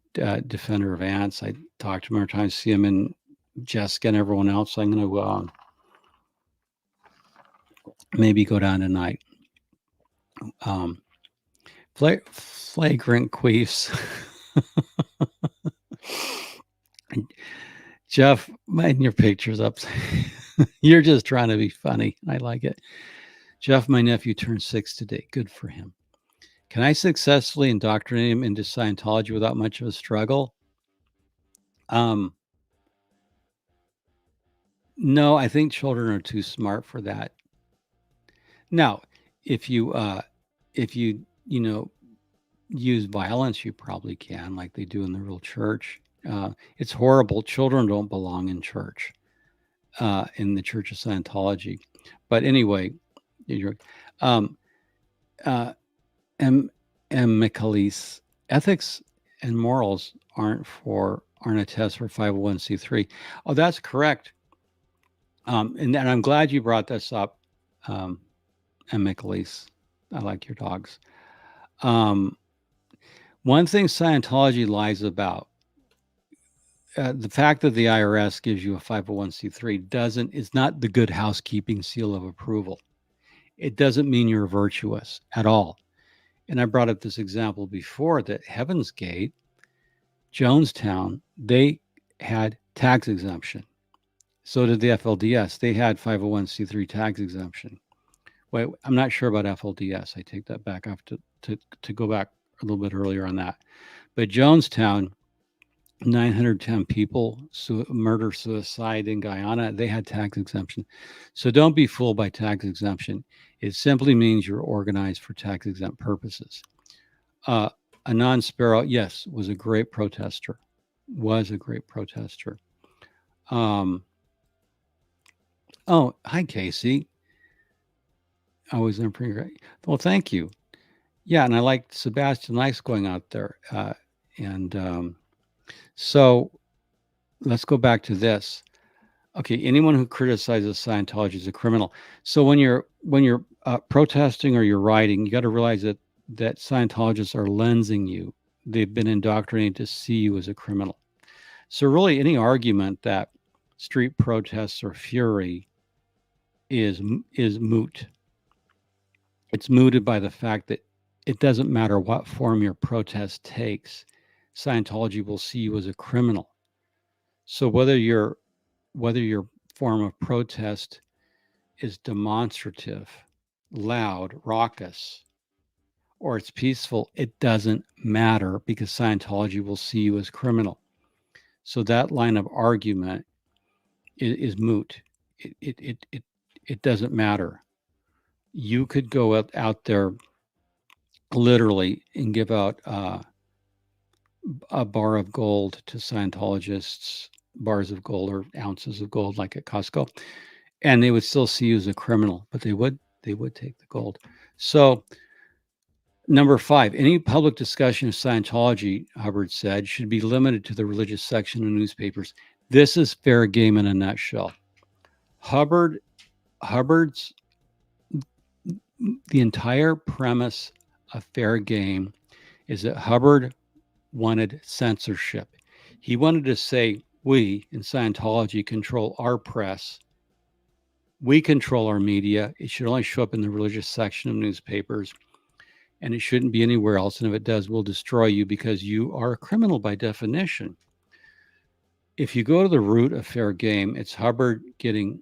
Defender Vance. I talked to him every time I see him, and Jessica and everyone else. So I'm going to maybe go down tonight. Flagrant queefs. Jeff, mind your pictures up. You're just trying to be funny. I like it. Jeff, my nephew, turned 6 today. Good for him. Can I successfully indoctrinate him into Scientology without much of a struggle? No, I think children are too smart for that. Now, if you use violence, you probably can, like they do in the real church. It's horrible. Children don't belong in church, in the Church of Scientology. But anyway, um, M. Michaelis, ethics and morals aren't a test for 501c3. Oh, that's correct. And I'm glad you brought this up, M. Michaelis. I like your dogs. One thing Scientology lies about, the fact that the IRS gives you a 501c3 is not the good housekeeping seal of approval. It doesn't mean you're virtuous at all. And I brought up this example before that Heaven's Gate, Jonestown, they had tax exemption. So did the FLDS. They had 501c3 tax exemption. Wait, I'm not sure about FLDS. I take that back. I have to go back a little bit earlier on that. But Jonestown, 910 people, murder, suicide in Guyana, they had tax exemption. So don't be fooled by tax exemption. It simply means you're organized for tax exempt purposes. Anand Sparrow, yes, was a great protester. Oh, hi, Casey. Always pretty great. Well, thank you. Yeah, and I like Sebastian Likes going out there. So let's go back to this. Okay, anyone who criticizes Scientology is a criminal. So when you're protesting or you're writing, you got to realize that Scientologists are lensing you. They've been indoctrinated to see you as a criminal. So really, any argument that street protests are fury is moot. It's mooted by the fact that it doesn't matter what form your protest takes. Scientology will see you as a criminal. So whether your form of protest is demonstrative, loud, raucous, or it's peaceful, it doesn't matter because Scientology will see you as criminal. So that line of argument is moot. It doesn't matter. You could go out there literally and give out a bar of gold to Scientologists, bars of gold or ounces of gold, like at Costco, and they would still see you as a criminal, but they would take the gold. So number 5, any public discussion of Scientology, Hubbard said, should be limited to the religious section of newspapers. This is fair game in a nutshell. Hubbard's the entire premise of fair game is that Hubbard wanted censorship. He wanted to say, we in Scientology control our press. We control our media. It should only show up in the religious section of newspapers, and it shouldn't be anywhere else. And if it does, we'll destroy you because you are a criminal by definition. If you go to the root of fair game, it's Hubbard getting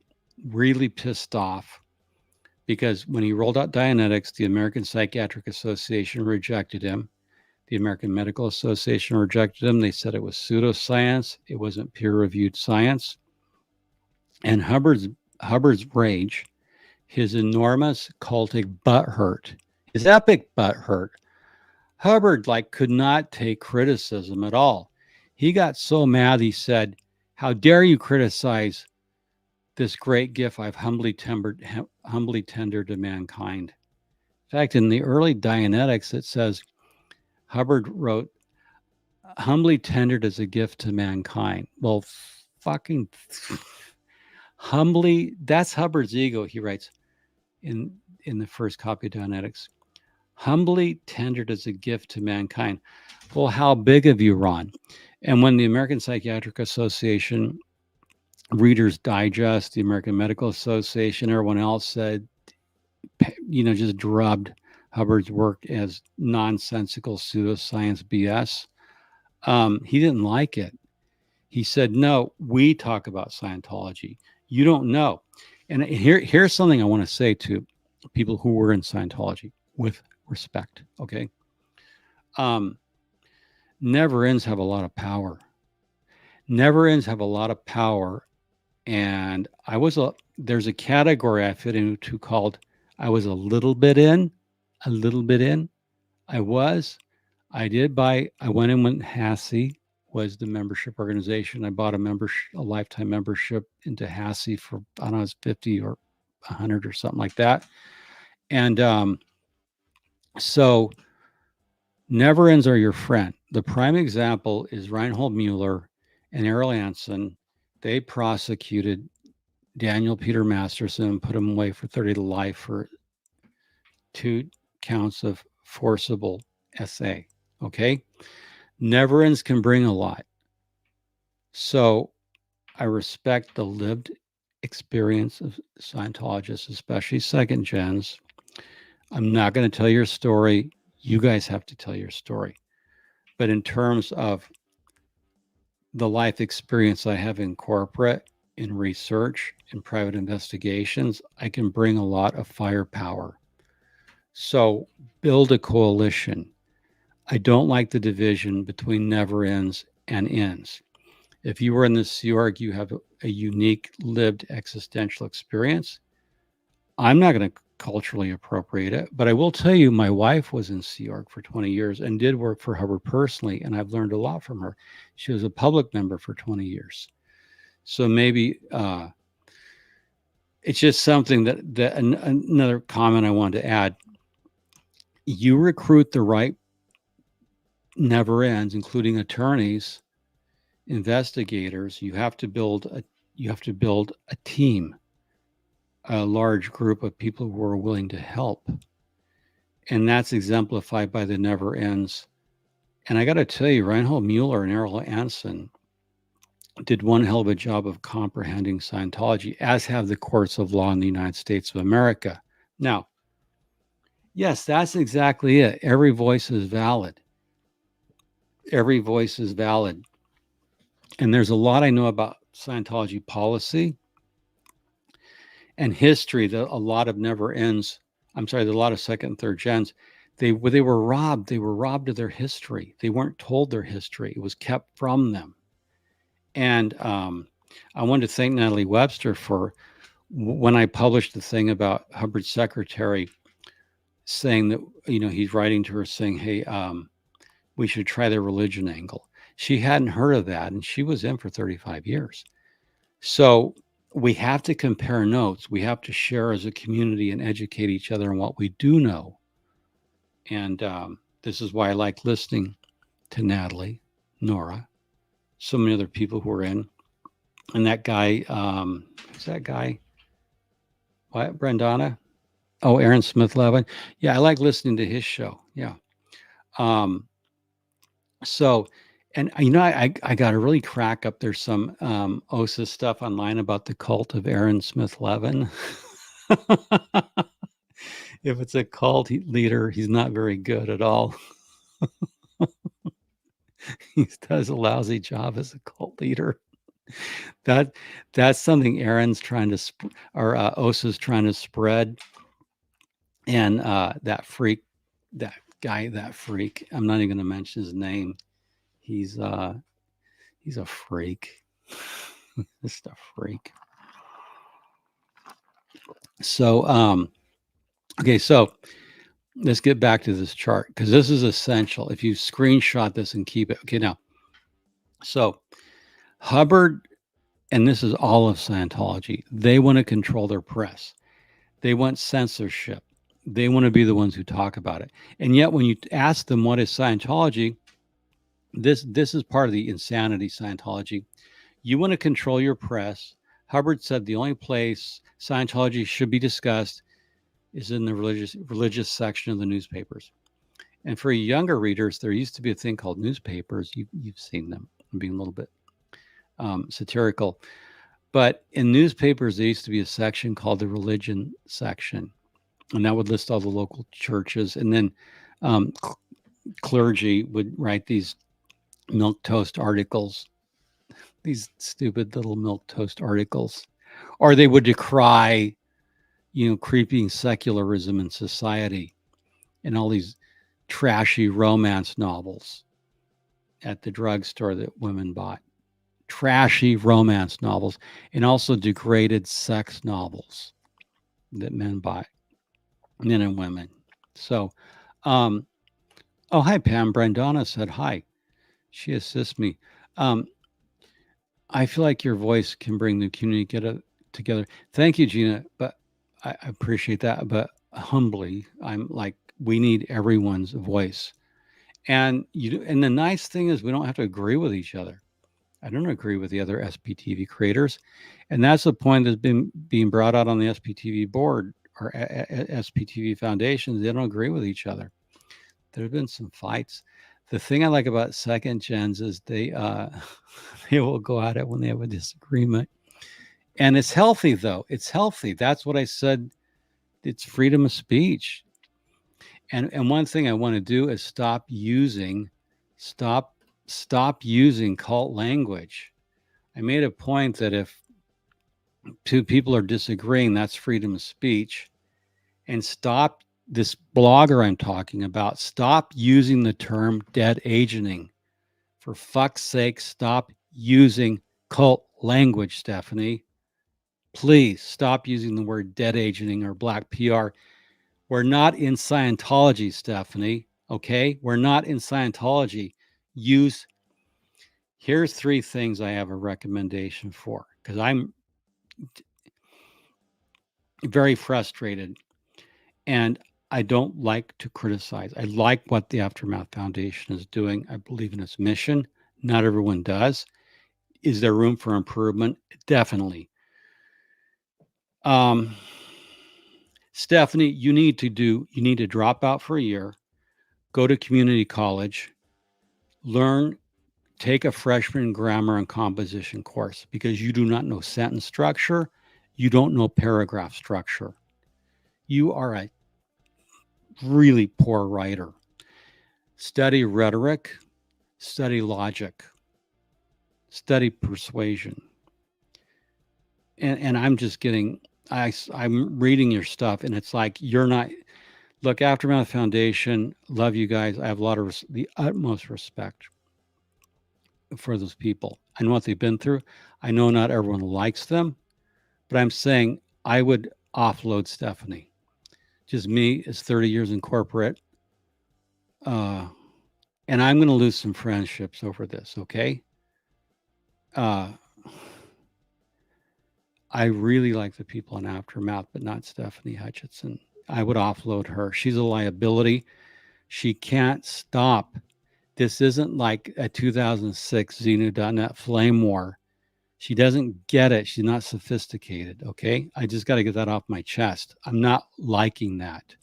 really pissed off because when he rolled out Dianetics, the American Psychiatric Association rejected him. The American Medical Association rejected him. They said it was pseudoscience. It wasn't peer-reviewed science. And Hubbard's rage, his enormous cultic butthurt, his epic butthurt, Hubbard could not take criticism at all. He got so mad, he said, "How dare you criticize this great gift I've humbly tendered to mankind?" In fact, in the early Dianetics, it says, Hubbard wrote, "Humbly tendered as a gift to mankind." Well, fucking humbly, that's Hubbard's ego, he writes in the first copy of Dianetics. Humbly tendered as a gift to mankind. Well, how big of you, Ron? And when the American Psychiatric Association, Reader's Digest, the American Medical Association, everyone else said, just drubbed Hubbard's work as nonsensical pseudoscience BS, he didn't like it. He said, "No, we talk about Scientology. You don't know. And here's something I want to say to people who were in Scientology with respect. Okay. Um, Never ends have a lot of power. Never ends have a lot of power. And there's a category I fit into called I was a little bit in, a little bit in. I was. I went in when HASI was the membership organization. I bought a lifetime membership into HASI for, I don't know, it's 50 or 100 or something like that. And so never ends are your friend. The prime example is Reinhold Mueller and Errol Anson. They prosecuted Daniel Peter Masterson and put him away for 30 to life for 2 counts of forcible SA. Okay. Never ends can bring a lot. So I respect the lived experience of Scientologists, especially second gens. I'm not going to tell your story. You guys have to tell your story. But in terms of the life experience I have in corporate, in research, in private investigations, I can bring a lot of firepower. So build a coalition. I don't like the division between never ends and ends. If you were in the Sea Org, you have a unique lived existential experience. I'm not going to culturally appropriate it, but I will tell you my wife was in Sea Org for 20 years and did work for Hubbard personally, and I've learned a lot from her. She was a public member for 20 years. So maybe it's just something that another comment I wanted to add. You recruit the right never ends, including attorneys, investigators. You have to build a team, a large group of people who are willing to help. And that's exemplified by the never ends. And I got to tell you, Reinhold Mueller and Errol Anson did one hell of a job of comprehending Scientology, as have the courts of law in the United States of America. Now, yes, that's exactly it. Every voice is valid. Every voice is valid. And there's a lot I know about Scientology policy and history that a lot of never ends. I'm sorry, a lot of second and third gens, they were robbed. They were robbed of their history. They weren't told their history. It was kept from them. And I wanted to thank Natalie Webster for when I published the thing about Hubbard's secretary saying that, he's writing to her saying, hey, we should try the religion angle. She hadn't heard of that, and she was in for 35 years. So we have to compare notes. We have to share as a community and educate each other on what we do know. And this is why I like listening to Natalie, Nora, so many other people who are in. And that guy, who's that guy? What, Brendana? Oh, Aaron Smith Levin. Yeah, I like listening to his show. Yeah. So, and I got to really crack up. There's some OSA stuff online about the cult of Aaron Smith Levin. If it's a cult leader, he's not very good at all. He does a lousy job as a cult leader. That's something Aaron's trying to, or OSA's trying to spread. And that freak, that freak, I'm not even going to mention his name. He's a freak. Just a freak. So, okay, so let's get back to this chart because this is essential. If you screenshot this and keep it. Okay, now, so Hubbard, and this is all of Scientology, they want to control their press. They want censorship. They want to be the ones who talk about it. And yet when you ask them what is Scientology, this is part of the insanity Scientology. You want to control your press. Hubbard said the only place Scientology should be discussed is in the religious section of the newspapers. And for younger readers, there used to be a thing called newspapers. You've seen them. I'm being a little bit satirical. But in newspapers, there used to be a section called the religion section. And that would list all the local churches. And then clergy would write these milquetoast articles, these stupid little milquetoast articles or they would decry, creeping secularism in society and all these trashy romance novels at the drugstore that women bought. Trashy romance novels, and also degraded sex novels that men buy, men and women. So, oh, hi, Pam. Brandana said hi. She assists me. I feel like your voice can bring the community together. Thank you, Gina. But I appreciate that. But humbly, I'm like, we need everyone's voice. And and the nice thing is we don't have to agree with each other. I don't agree with the other SPTV creators. And that's the point that's been being brought out on the SPTV board or SPTV foundations. They don't agree with each other. There have been some fights. The thing I like about second gens is they they will go at it when they have a disagreement. And it's healthy though. It's healthy. That's what I said. It's freedom of speech. And one thing I want to do is stop using cult language. I made a point that if two people are disagreeing, that's freedom of speech. And stop this blogger I'm talking about, stop using the term dead agenting. For fuck's sake, stop using cult language, Stephanie. Please stop using the word dead agenting or black PR. We're not in Scientology, Stephanie. Okay? We're not in Scientology. Here's 3 things I have a recommendation for, because I'm very frustrated and I don't like to criticize. I like what the Aftermath Foundation is doing. I believe in its mission. Not everyone does. Is there room for improvement? Definitely. Stephanie, you need to drop out for a year, go to community college, take a freshman grammar and composition course, because you do not know sentence structure. You don't know paragraph structure. You are a really poor writer. Study rhetoric, study logic, study persuasion. And I'm just getting, I'm reading your stuff and it's like, you're not, look, Aftermath Foundation, love you guys. I have the utmost respect for those people. I know what they've been through. I know not everyone likes them, but I'm saying I would offload Stephanie. Just me is 30 years in corporate. And I'm going to lose some friendships over this, okay? I really like the people in Aftermath, but not Stephanie Hutchinson. I would offload her. She's a liability. She can't stop. This isn't like a 2006 Xenu.net flame war. She doesn't get it. She's not sophisticated, okay? I just got to get that off my chest. I'm not liking that.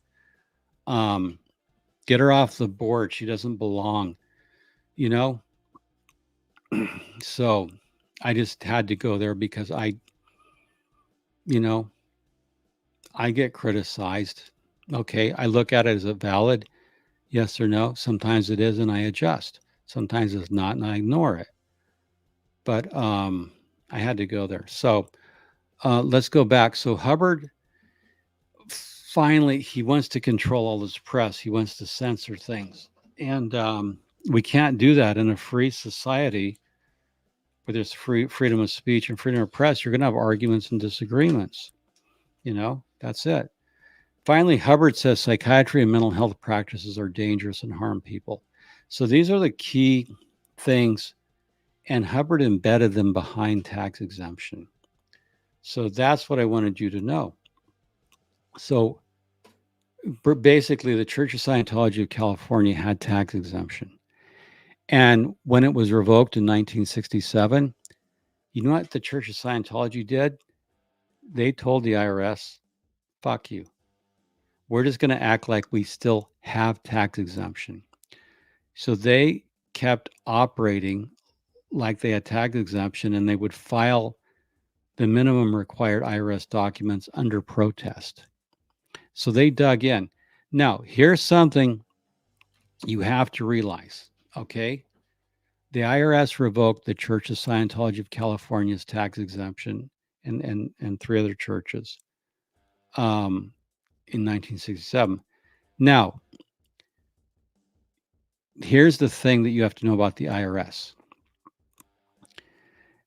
Get her off the board. She doesn't belong, So I just had to go there because I get criticized. Okay, I look at it as a valid yes or no. Sometimes it is, and I adjust. Sometimes it's not, and I ignore it. But I had to go there. So let's go back. So Hubbard, finally, he wants to control all this press. He wants to censor things. And we can't do that in a free society where there's freedom of speech and freedom of press. You're going to have arguments and disagreements. That's it. Finally, Hubbard says psychiatry and mental health practices are dangerous and harm people. So these are the key things, and Hubbard embedded them behind tax exemption. So that's what I wanted you to know. So basically, the Church of Scientology of California had tax exemption. And when it was revoked in 1967, you know what the Church of Scientology did? They told the IRS, fuck you. We're just going to act like we still have tax exemption. So they kept operating like they had tax exemption, and they would file the minimum required IRS documents under protest. So they dug in. Now, here's something you have to realize, okay? The IRS revoked the Church of Scientology of California's tax exemption and three other churches in 1967. Now, here's the thing that you have to know about the IRS.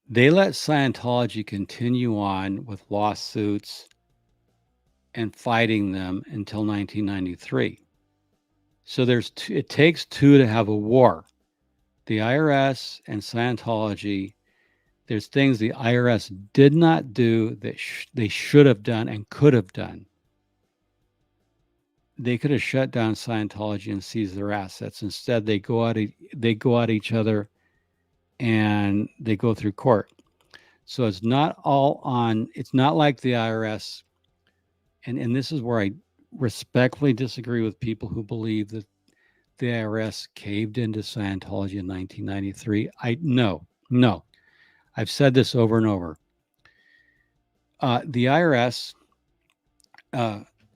They let Scientology continue on with lawsuits and fighting them until 1993. So it takes two to have a war. The IRS and Scientology, there's things the IRS did not do that they should have done and could have done. They could have shut down Scientology and seized their assets. Instead, they go at each other and they go through court. So it's not like the IRS. And this is where I respectfully disagree with people who believe that the IRS caved into Scientology in 1993. No. I've said this over and over. The IRS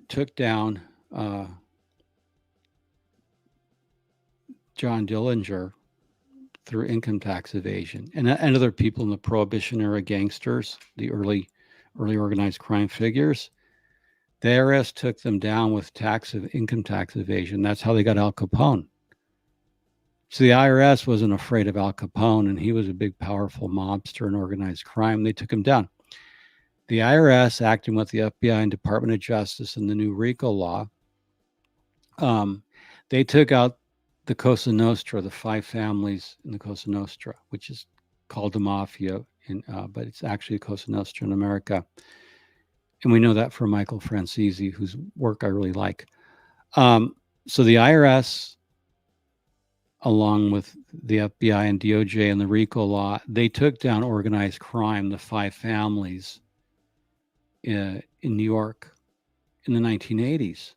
took down John Dillinger through income tax evasion, and other people in the Prohibition era gangsters, the early organized crime figures. The IRS took them down with income tax evasion. That's how they got Al Capone. So the IRS wasn't afraid of Al Capone, and he was a big, powerful mobster in organized crime. They took him down. The IRS, acting with the FBI and Department of Justice and the new RICO law, they took out the Cosa Nostra, the 5 families in the Cosa Nostra, which is called the Mafia, but it's actually Cosa Nostra in America. And we know that from Michael Francese, whose work I really like. So the IRS, along with the FBI and DOJ and the RICO law, they took down organized crime, the 5 families in New York in the 1980s.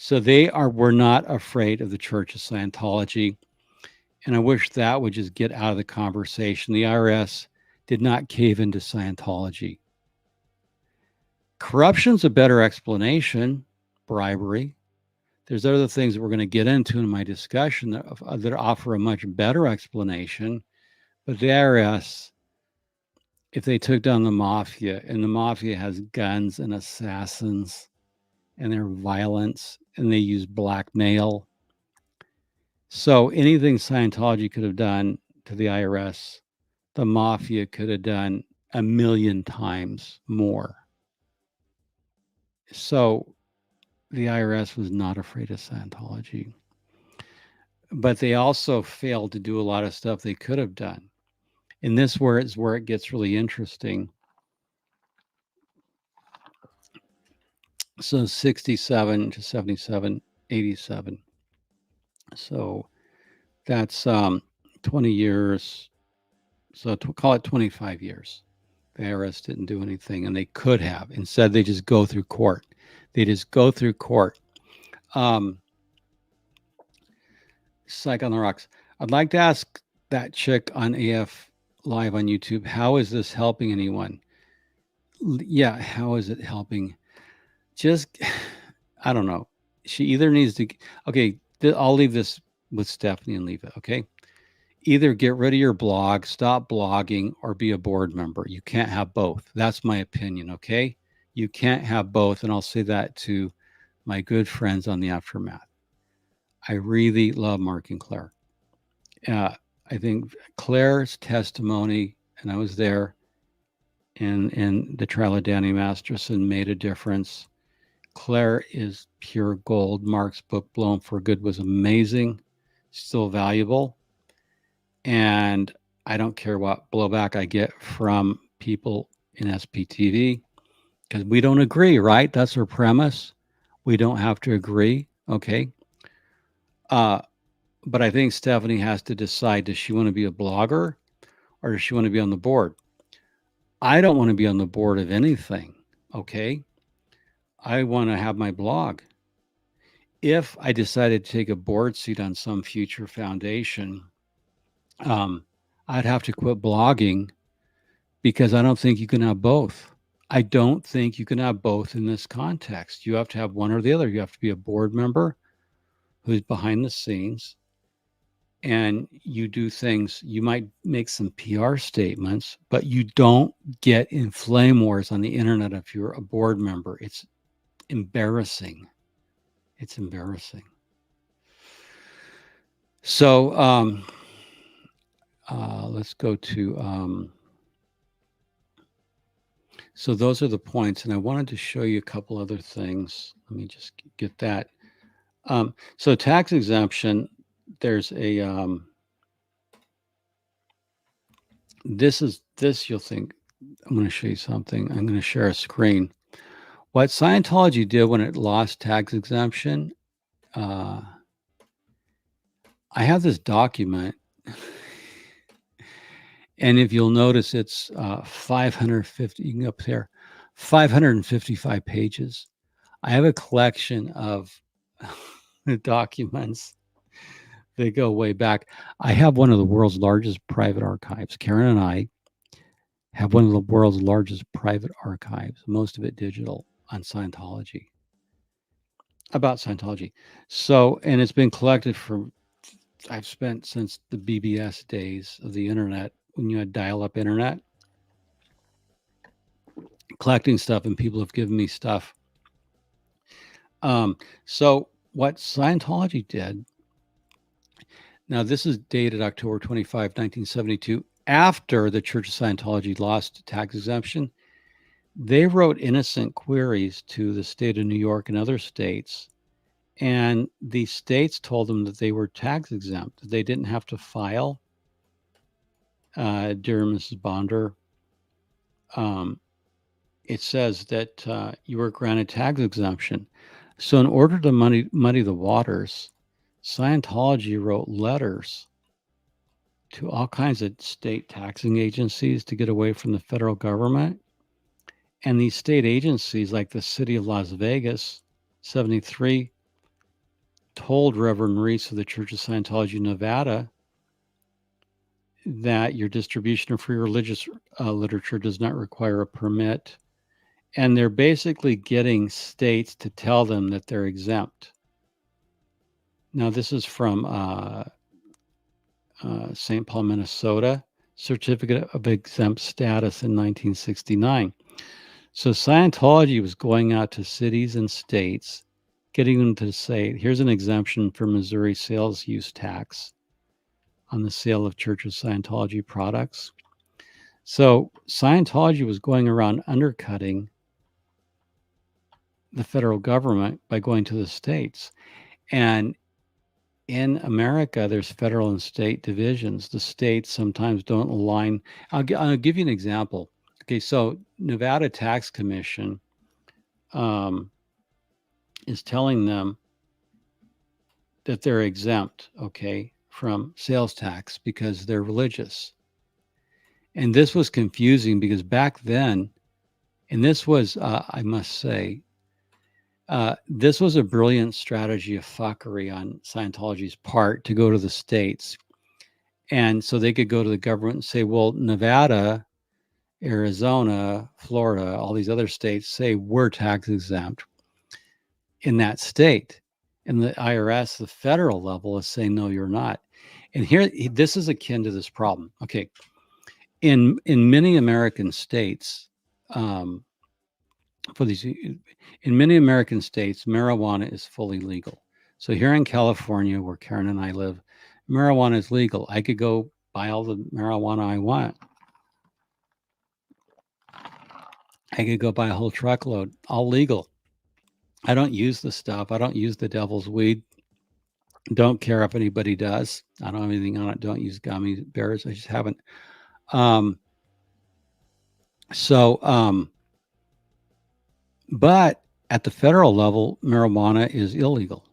So were not afraid of the Church of Scientology. And I wish that would just get out of the conversation. The IRS did not cave into Scientology. Corruption's a better explanation, bribery. There's other things that we're going to get into in my discussion that offer a much better explanation. But the IRS, if they took down the Mafia, and the Mafia has guns and assassins, and their violence, and they use blackmail. So anything Scientology could have done to the IRS, the Mafia could have done 1,000,000 times more. So the IRS was not afraid of Scientology. But they also failed to do a lot of stuff they could have done. And this is where it gets really interesting. So 67 to 77, 87. So that's 20 years. So call it 25 years. The IRS didn't do anything, and they could have. Instead, they just go through court. Psych on the Rocks. I'd like to ask that chick on AF Live on YouTube, how is this helping anyone? Yeah, how is it helping? Just, I don't know. She either needs to, okay, I'll leave this with Stephanie and leave it, okay? Either get rid of your blog, stop blogging, or be a board member. You can't have both. That's my opinion, okay? You can't have both, and I'll say that to my good friends on the Aftermath. I really love Mark and Claire. I think Claire's testimony, and I was there in the trial of Danny Masterson, made a difference. Claire is pure gold. Mark's book, Blown for Good, was amazing, still valuable. And I don't care what blowback I get from people in SPTV, because we don't agree, right? That's our premise. We don't have to agree, okay? But I think Stephanie has to decide, does she want to be a blogger or does she want to be on the board? I don't want to be on the board of anything, okay? I want to have my blog. If I decided to take a board seat on some future foundation, I'd have to quit blogging, because I don't think you can have both. I don't think you can have both in this context. You have to have one or the other. You have to be a board member who's behind the scenes, and you do things, you might make some PR statements, but you don't get in flame wars on the internet if you're a board member. It's embarrassing. It's embarrassing. So let's go to, so those are the points. And I wanted to show you a couple other things. Let me just get that. So tax exemption, there's a, this you'll think, I'm going to show you something. I'm going to share a screen. What Scientology did when it lost tax exemption, I have this document, and if you'll notice, it's 550, you can go up there, 555 pages. I have a collection of documents that go way back. I have one of the world's largest private archives. Karen and I have one of the world's largest private archives, most of it digital, on Scientology, about Scientology. So, and it's been collected from, I've spent since the BBS days of the internet, when you had dial-up internet, collecting stuff, and people have given me stuff. So what Scientology did, now this is dated October 25, 1972, after the Church of Scientology lost tax exemption. They wrote innocent queries to the state of New York and other states, and the states told them that they were tax exempt. They didn't have to file. Dear Mrs. Bonder, it says that you were granted tax exemption. So in order to muddy the waters, Scientology wrote letters to all kinds of state taxing agencies to get away from the federal government. And these state agencies, like the city of Las Vegas, 73, told Reverend Reese of the Church of Scientology, Nevada, that your distribution of free religious literature does not require a permit. And they're basically getting states to tell them that they're exempt. Now, this is from St. Paul, Minnesota, Certificate of Exempt Status in 1969. So Scientology was going out to cities and states, getting them to say, here's an exemption for Missouri sales use tax on the sale of Church of Scientology products. So Scientology was going around undercutting the federal government by going to the states. And in America, there's federal and state divisions. The states sometimes don't align. I'll give you an example. Okay, so Nevada Tax Commission is telling them that they're exempt, okay, from sales tax because they're religious. And this was confusing because back then, and this was, I must say, this was a brilliant strategy of fuckery on Scientology's part to go to the states. And so they could go to the government and say, well, Nevada, Arizona, Florida, all these other states say we're tax exempt in that state. And the IRS, the federal level, is saying, no, you're not. And here, this is akin to this problem. Okay. In many American states, in many American states, marijuana is fully legal. So here in California, where Karen and I live, marijuana is legal. I could go buy all the marijuana I want. I could go buy a whole truckload, all legal. I don't use the stuff. I don't use the devil's weed. Don't care if anybody does. I don't have anything on it. Don't use gummy bears. I just haven't. But at the federal level, marijuana is illegal.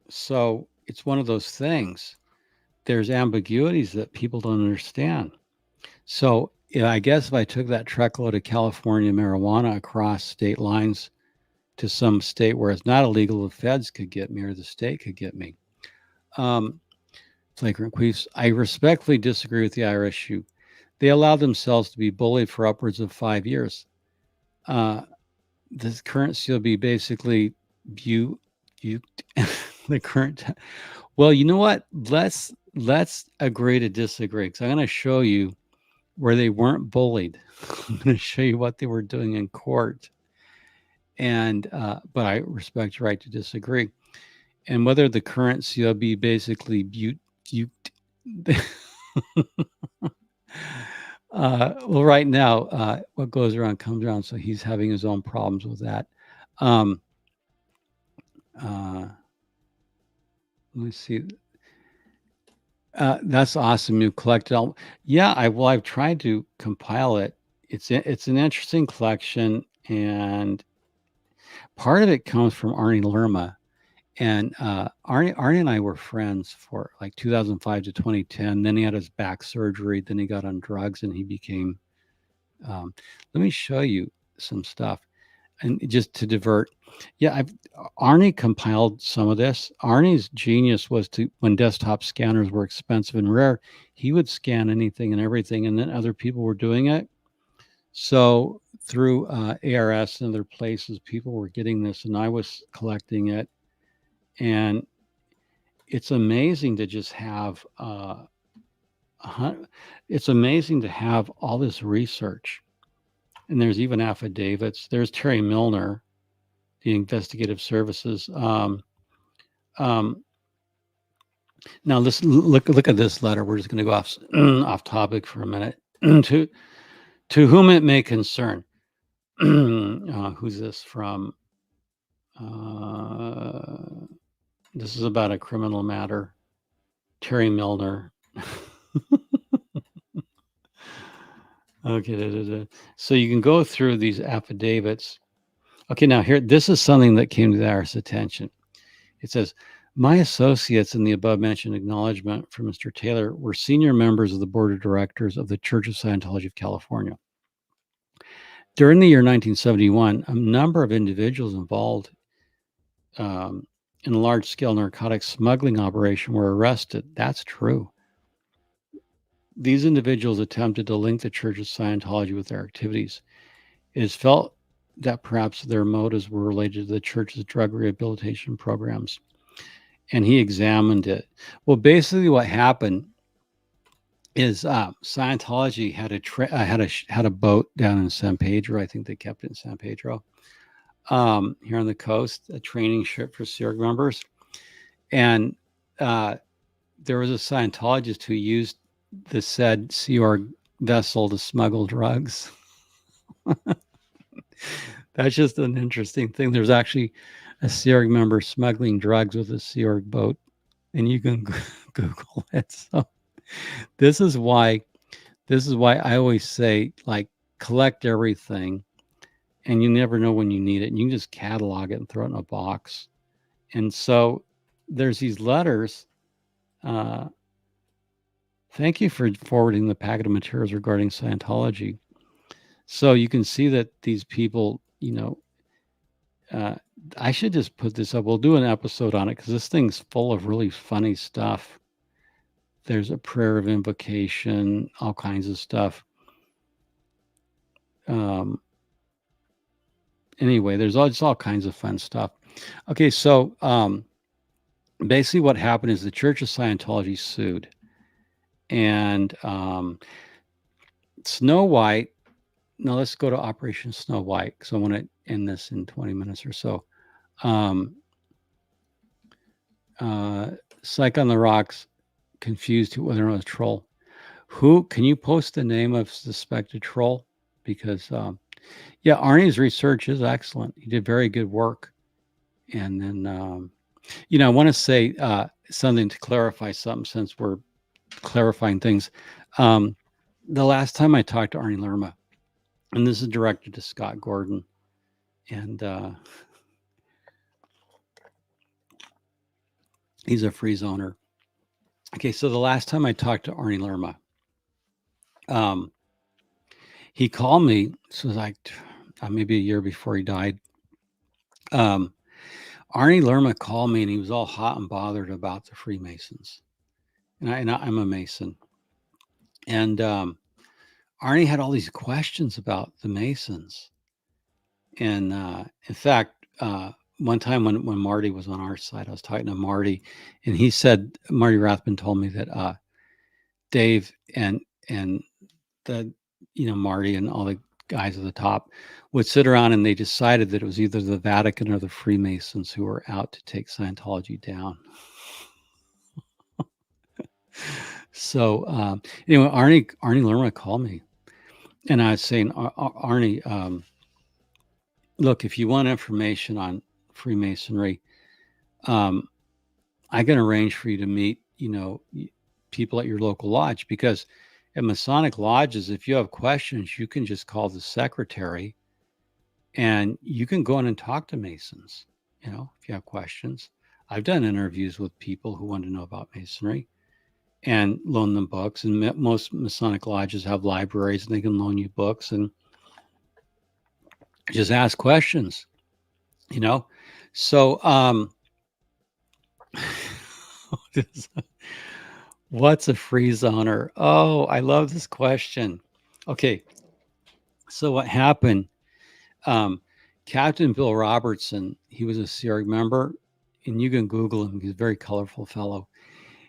So it's one of those things. There's ambiguities that people don't understand. So I guess if I took that truckload of California marijuana across state lines to some state where it's not illegal, the feds could get me or the state could get me. Flagrant queefs. I respectfully disagree with the IRS. They allowed themselves to be bullied for upwards of 5 years. This currency will be basically buked. the current. Well, you know what? Let's agree to disagree, because I'm going to show you where they weren't bullied. I'm going to show you what they were doing in court, and but I respect your right to disagree. And whether the current COB basically well, right now, what goes around comes around. So he's having his own problems with that. Um, let me see. That's awesome. You collected all. Yeah, I've tried to compile it. It's an interesting collection, and part of it comes from Arnie Lerma. And Arnie and I were friends for like 2005 to 2010. Then he had his back surgery. Then he got on drugs, and he became. Let me show you some stuff, and just to divert. Yeah, Arnie compiled some of this. Arnie's genius was to, when desktop scanners were expensive and rare, he would scan anything and everything, and then other people were doing it. So through ARS and other places, people were getting this, and I was collecting it. And it's amazing to just have it's amazing to have all this research. And there's even affidavits. There's Terry Milner, the investigative services. Um, now look at this letter. We're just going to go off topic for a minute. to whom it may concern. Who's this from? This is about a criminal matter. Terry Milner. Okay. So you can go through these affidavits. Okay, now here, this is something that came to our attention. It says, my associates in the above mentioned acknowledgement from Mr. Taylor were senior members of the board of directors of the Church of Scientology of California. During the year 1971, a number of individuals involved in a large-scale narcotics smuggling operation were arrested. That's true. These individuals attempted to link the Church of Scientology with their activities. It is felt that perhaps their motives were related to the church's drug rehabilitation programs. And he examined it. Well, basically what happened is Scientology had a boat down in San Pedro. I think they kept it in San Pedro, here on the coast, a training ship for Sea Org members. And there was a Scientologist who used the said Sea Org vessel to smuggle drugs. That's just an interesting thing. There's actually a Sea Org member smuggling drugs with a Sea Org boat, and you can Google it. So this is why I always say, like, collect everything, and you never know when you need it. And you can just catalog it and throw it in a box. And so there's these letters. Thank you for forwarding the packet of materials regarding Scientology. So you can see that these people, I should just put this up. We'll do an episode on it, because this thing's full of really funny stuff. There's a prayer of invocation, all kinds of stuff. Anyway, there's all kinds of fun stuff. Okay, so basically what happened is the Church of Scientology sued. And Snow White, now let's go to Operation Snow White, because I want to end this in 20 minutes or so. Psych on the Rocks confused whether or not it was a troll. Can you post the name of suspected troll? Because yeah, Arnie's research is excellent. He did very good work. And then I want to say something to clarify something, since we're clarifying things. The last time I talked to Arnie Lerma, and this is directed to Scott Gordon, and he's a free zoner. Okay, so the last time I talked to Arnie Lerma, he called me. This was like maybe a year before he died. Arnie Lerma called me, and he was all hot and bothered about the Freemasons. And I'm a Mason. And Arnie had all these questions about the Masons. And in fact, one time when Marty was on our side, I was talking to Marty, and he said, Marty Rathman told me that Dave and the, Marty and all the guys at the top would sit around and they decided that it was either the Vatican or the Freemasons who were out to take Scientology down. So anyway, Arnie Lerma called me, and I was saying, Arnie, look, if you want information on Freemasonry, I can arrange for you to meet, people at your local lodge, because at Masonic lodges, if you have questions, you can just call the secretary and you can go in and talk to Masons, if you have questions. I've done interviews with people who want to know about Masonry and loan them books. And most Masonic lodges have libraries and they can loan you books and just ask questions, So, what's a free zoner? Oh, I love this question. Okay. So what happened? Captain Bill Robertson, he was a Sea Org member, and you can Google him. He's a very colorful fellow.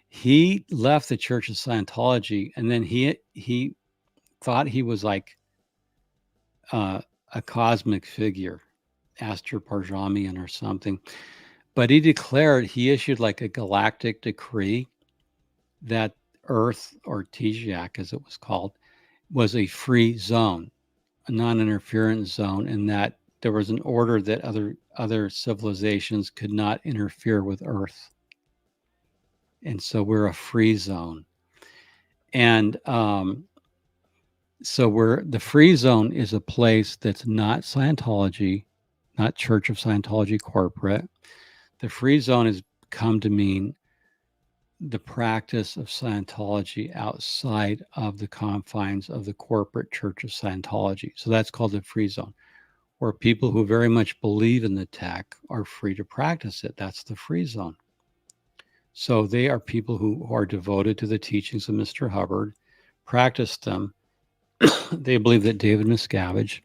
He left the Church of Scientology, and then he thought he was like a cosmic figure, Astor Parjamian or something. But he issued like a galactic decree that Earth, or Tesiac as it was called, was a free zone, a non-interference zone, and that there was an order that other civilizations could not interfere with Earth. And so we're a free zone. And so the free zone is a place that's not Scientology, not Church of Scientology corporate. The free zone has come to mean the practice of Scientology outside of the confines of the corporate Church of Scientology. So that's called the free zone, where people who very much believe in the tech are free to practice it. That's the free zone. So they are people who are devoted to the teachings of Mr. Hubbard, practice them. They believe that David Miscavige,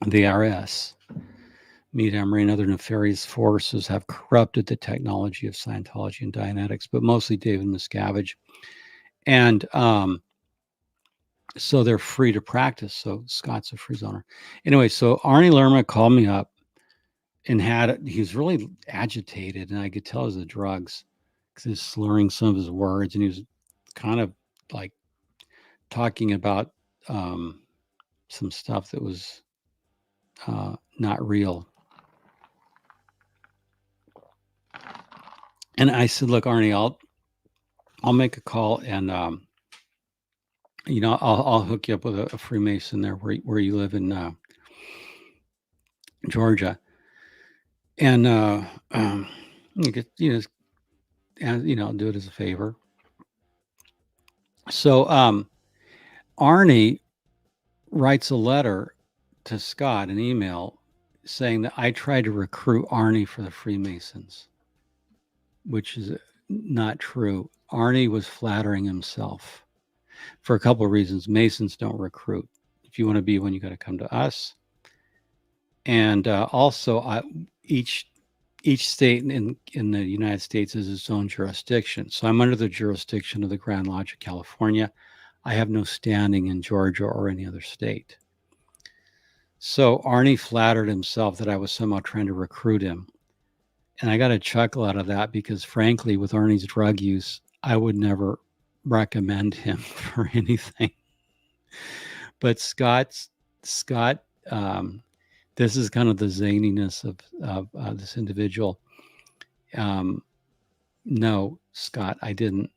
the IRS, Mead Emery, and other nefarious forces have corrupted the technology of Scientology and Dianetics, but mostly David Miscavige. And so they're free to practice. So Scott's a free zoner. Anyway, so Arnie Lerma called me up and he was really agitated, and I could tell it was the drugs because he was slurring some of his words, and he was kind of like talking about some stuff that was not real. And I said, look, Arnie, I'll make a call, and I'll hook you up with a Freemason there where you live in Georgia, and you could do it as a favor. So Arnie writes a letter to Scott, an email saying that I tried to recruit Arnie for the Freemasons, which is not true. Arnie was flattering himself for a couple of reasons. Masons don't recruit. If you want to be one, you got to come to us. And also, each state in the United States is its own jurisdiction. So I'm under the jurisdiction of the Grand Lodge of California. I have no standing in Georgia or any other state. So Arnie flattered himself that I was somehow trying to recruit him. And I got a chuckle out of that because, frankly, with Arnie's drug use, I would never recommend him for anything. But Scott, this is kind of the zaniness of this individual. No, Scott, I didn't.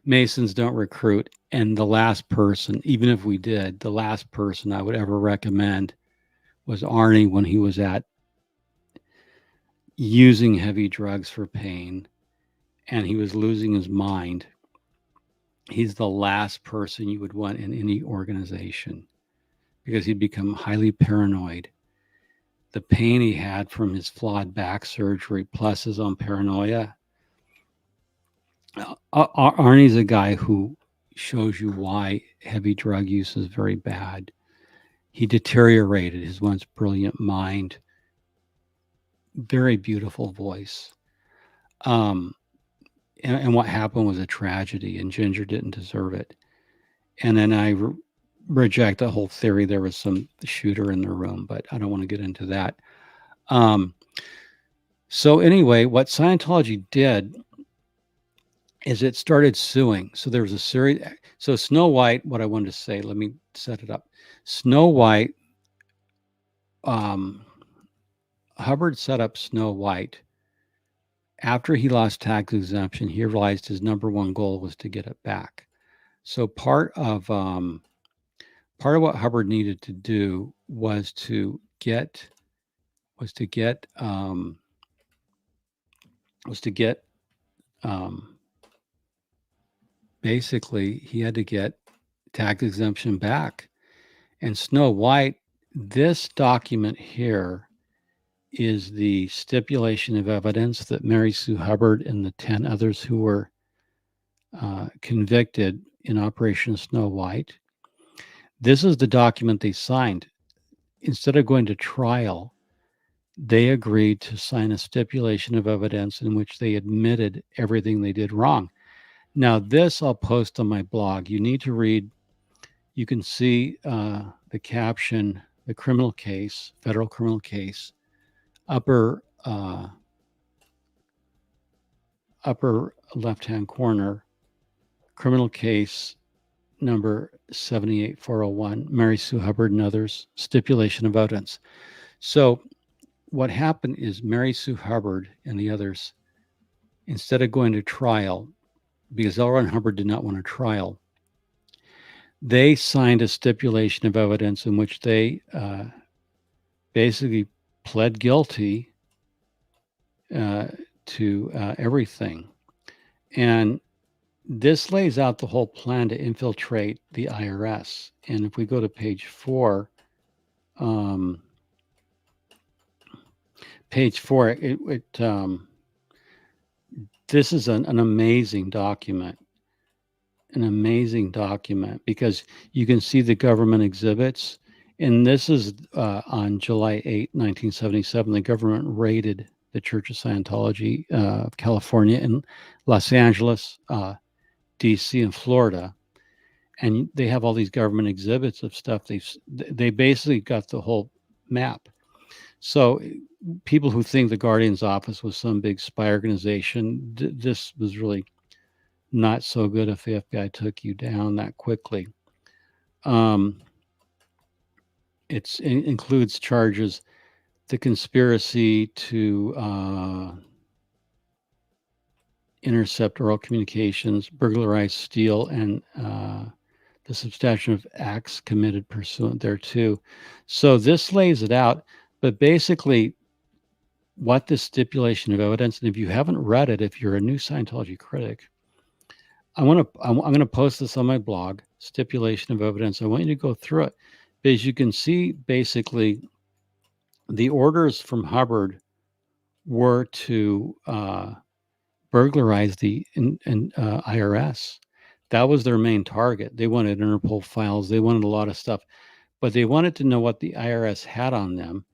Masons don't recruit. And the last person, even if we did, the last person I would ever recommend was Arnie when he was at using heavy drugs for pain and he was losing his mind. He's the last person you would want in any organization because he'd become highly paranoid. The pain he had from his flawed back surgery plus his own paranoia. Arnie's a guy who shows you why heavy drug use is very bad. He deteriorated his once brilliant mind very beautiful voice. And what happened was a tragedy, and Ginger didn't deserve it. And then I reject the whole theory there was some shooter in the room, but I don't want to get into that. So anyway, what Scientology did is it started suing. So there was a series. So Snow White, what I wanted to say, let me set it up. Snow White, Hubbard set up Snow White. After he lost tax exemption, he realized his number one goal was to get it back. So part of what Hubbard needed to do was to get basically he had to get tax exemption back. And Snow White, this document here is the stipulation of evidence that Mary Sue Hubbard and the 10 others who were convicted in Operation Snow White. This is the document they signed. Instead of going to trial, they agreed to sign a stipulation of evidence in which they admitted everything they did wrong. Now, this I'll post on my blog. You need to read. You can see the caption, the criminal case, federal criminal case, upper left-hand corner, criminal case number 78401, Mary Sue Hubbard and others, stipulation of evidence. So what happened is Mary Sue Hubbard and the others, instead of going to trial, because L. Ron Hubbard did not want a trial, they signed a stipulation of evidence in which they basically pled guilty to everything. And this lays out the whole plan to infiltrate the IRS. And if we go to page 4, this is an amazing document. An amazing document because you can see the government exhibits. And this is on July 8, 1977, the government raided the Church of Scientology of California in Los Angeles, DC, and Florida. And they have all these government exhibits of stuff. They basically got the whole map. So people who think the Guardian's office was some big spy organization, this was really not so good if the FBI took you down that quickly. It includes charges, the conspiracy to intercept oral communications, burglarize, steal, and the substantive acts committed pursuant thereto. So this lays it out, but basically what this stipulation of evidence, and if you haven't read it, if you're a new Scientology critic, I'm going to post this on my blog, stipulation of evidence. I want you to go through it because you can see basically the orders from Hubbard were to burglarize the IRS. That was their main target. They wanted Interpol files. They wanted a lot of stuff, but they wanted to know what the IRS had on them.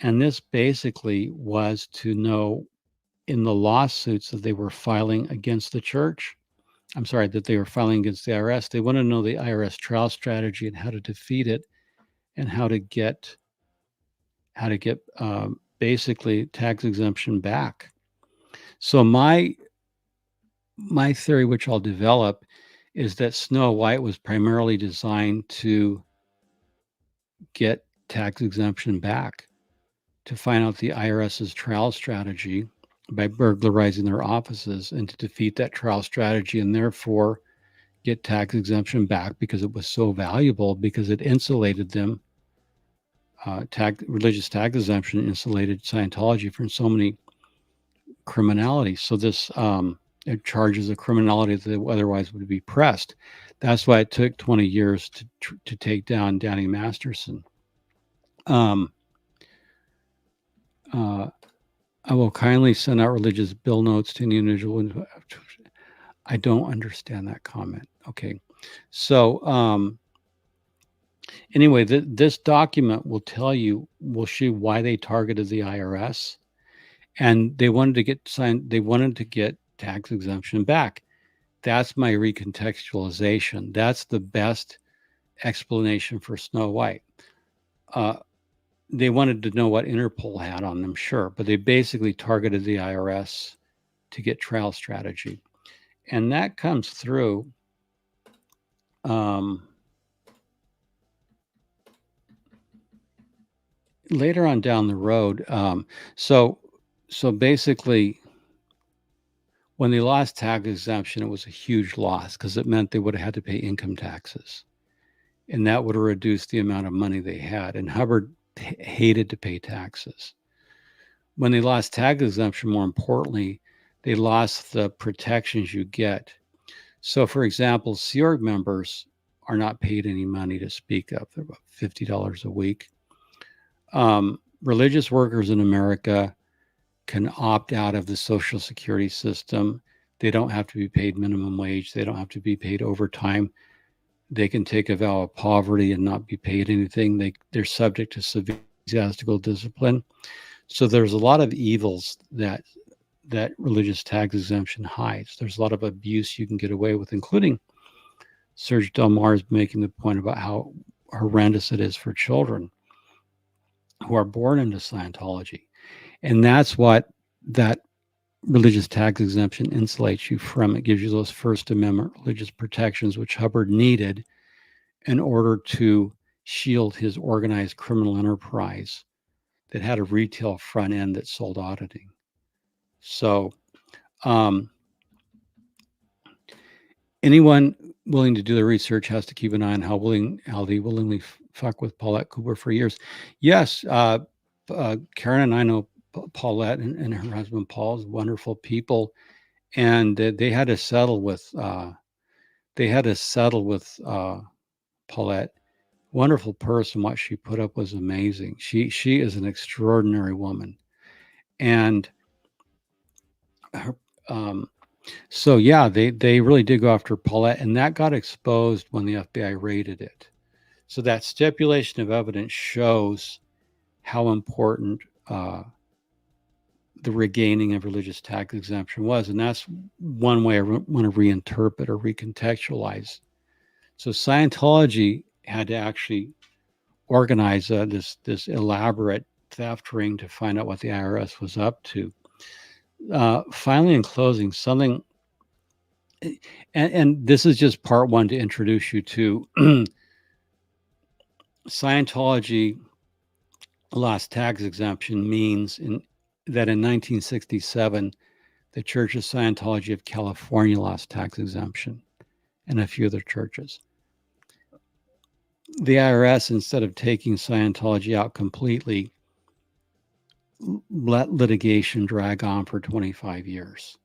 And this basically was to know in the lawsuits that they were filing against the church. I'm sorry, that they were filing against the IRS. They want to know the IRS trial strategy and how to defeat it and how to get basically tax exemption back. So my theory, which I'll develop, is that Snow White was primarily designed to get tax exemption back, to find out the IRS's trial strategy by burglarizing their offices and to defeat that trial strategy and therefore get tax exemption back because it was so valuable, because it insulated them. Religious tax exemption insulated Scientology from so many criminalities. So this it charges of criminality that otherwise would be pressed. That's why it took 20 years to take down Danny Masterson. I will kindly send out religious bill notes to any individual. I don't understand that comment. Okay. So anyway, this document will show you why they targeted the IRS. and they wanted to get tax exemption back. That's my recontextualization. That's the best explanation for Snow White. They wanted to know what Interpol had on them, sure, but they basically targeted the IRS to get trial strategy. And that comes through later on down the road. So basically, when they lost tax exemption, it was a huge loss because it meant they would have had to pay income taxes, and that would have reduced the amount of money they had. And Hubbard hated to pay taxes. When they lost tax exemption, more importantly, they lost the protections you get. So, for example, Sea Org members are not paid any money to speak of. They're about $50 a week. Religious workers in America can opt out of the Social Security system. They don't have to be paid minimum wage. They don't have to be paid overtime. They can take a vow of poverty and not be paid anything. They're subject to severe ecclesiastical discipline. So there's a lot of evils that religious tax exemption hides. There's a lot of abuse you can get away with, including Serge Delmar's making the point about how horrendous it is for children who are born into Scientology. And that's what that religious tax exemption insulates you from. It gives you those First Amendment religious protections, which Hubbard needed in order to shield his organized criminal enterprise that had a retail front end that sold auditing. So anyone willing to do the research has to keep an eye on how they willingly fuck with Paulette Cooper for years. Yes, Karen and I know Paulette and her husband Paul's wonderful people, and they had to settle with Paulette. Wonderful person. What she put up was amazing. She is an extraordinary woman, and her, so yeah, they really did go after Paulette, and that got exposed when the FBI raided it. So that stipulation of evidence shows how important the regaining of religious tax exemption was, and that's one way I want to reinterpret or recontextualize. So Scientology had to actually organize this elaborate theft ring to find out what the IRS was up to. Finally, in closing, something, and this is just part one to introduce you to Scientology lost tax exemption means that in 1967, the Church of Scientology of California lost tax exemption, and a few other churches. The IRS, instead of taking Scientology out completely, let litigation drag on for 25 years.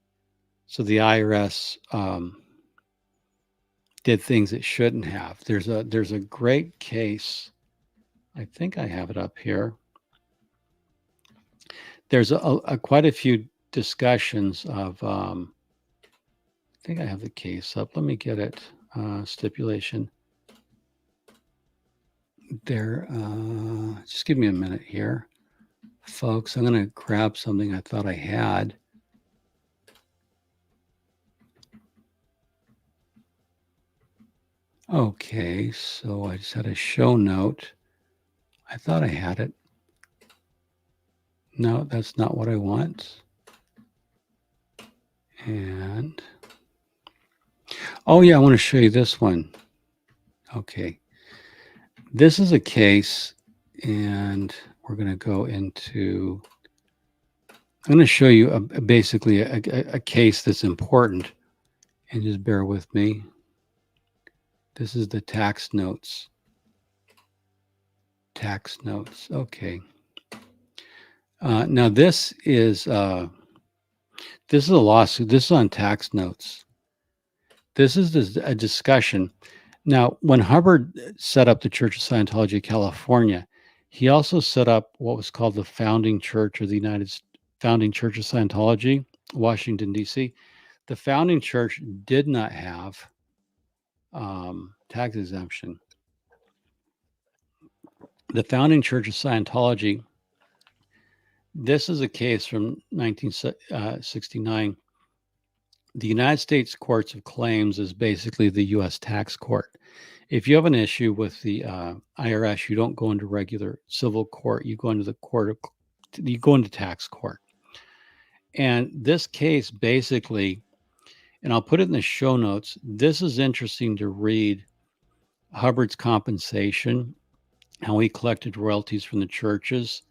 So the IRS did things it shouldn't have. There's a great case. I think I have it up here. There's quite a few discussions of. I think I have the case up. Let me get it. Stipulation. There. Just give me a minute here, folks. I'm going to grab something I thought I had. Okay, so I just had a show note. I thought I had it. No, that's not what I want. And, oh yeah, I want to show you this one. Okay. This is a case, and we're going to go into, I'm going to show you basically a case that's important, and just bear with me. This is the tax notes. Tax notes. Okay. Now this is a lawsuit. This is on tax notes. This is a discussion. Now, when Hubbard set up the Church of Scientology of California, he also set up what was called the Founding Church, or the Founding Church of Scientology, Washington, D.C. The Founding Church did not have tax exemption. The Founding Church of Scientology This is a case from 1969. The United States Courts of Claims is basically the U.S. tax court. If you have an issue with the IRS, you don't go into regular civil court. You go into you go into tax court. And this case basically, and I'll put it in the show notes. This is interesting to read. Hubbard's compensation, how he collected royalties from the churches.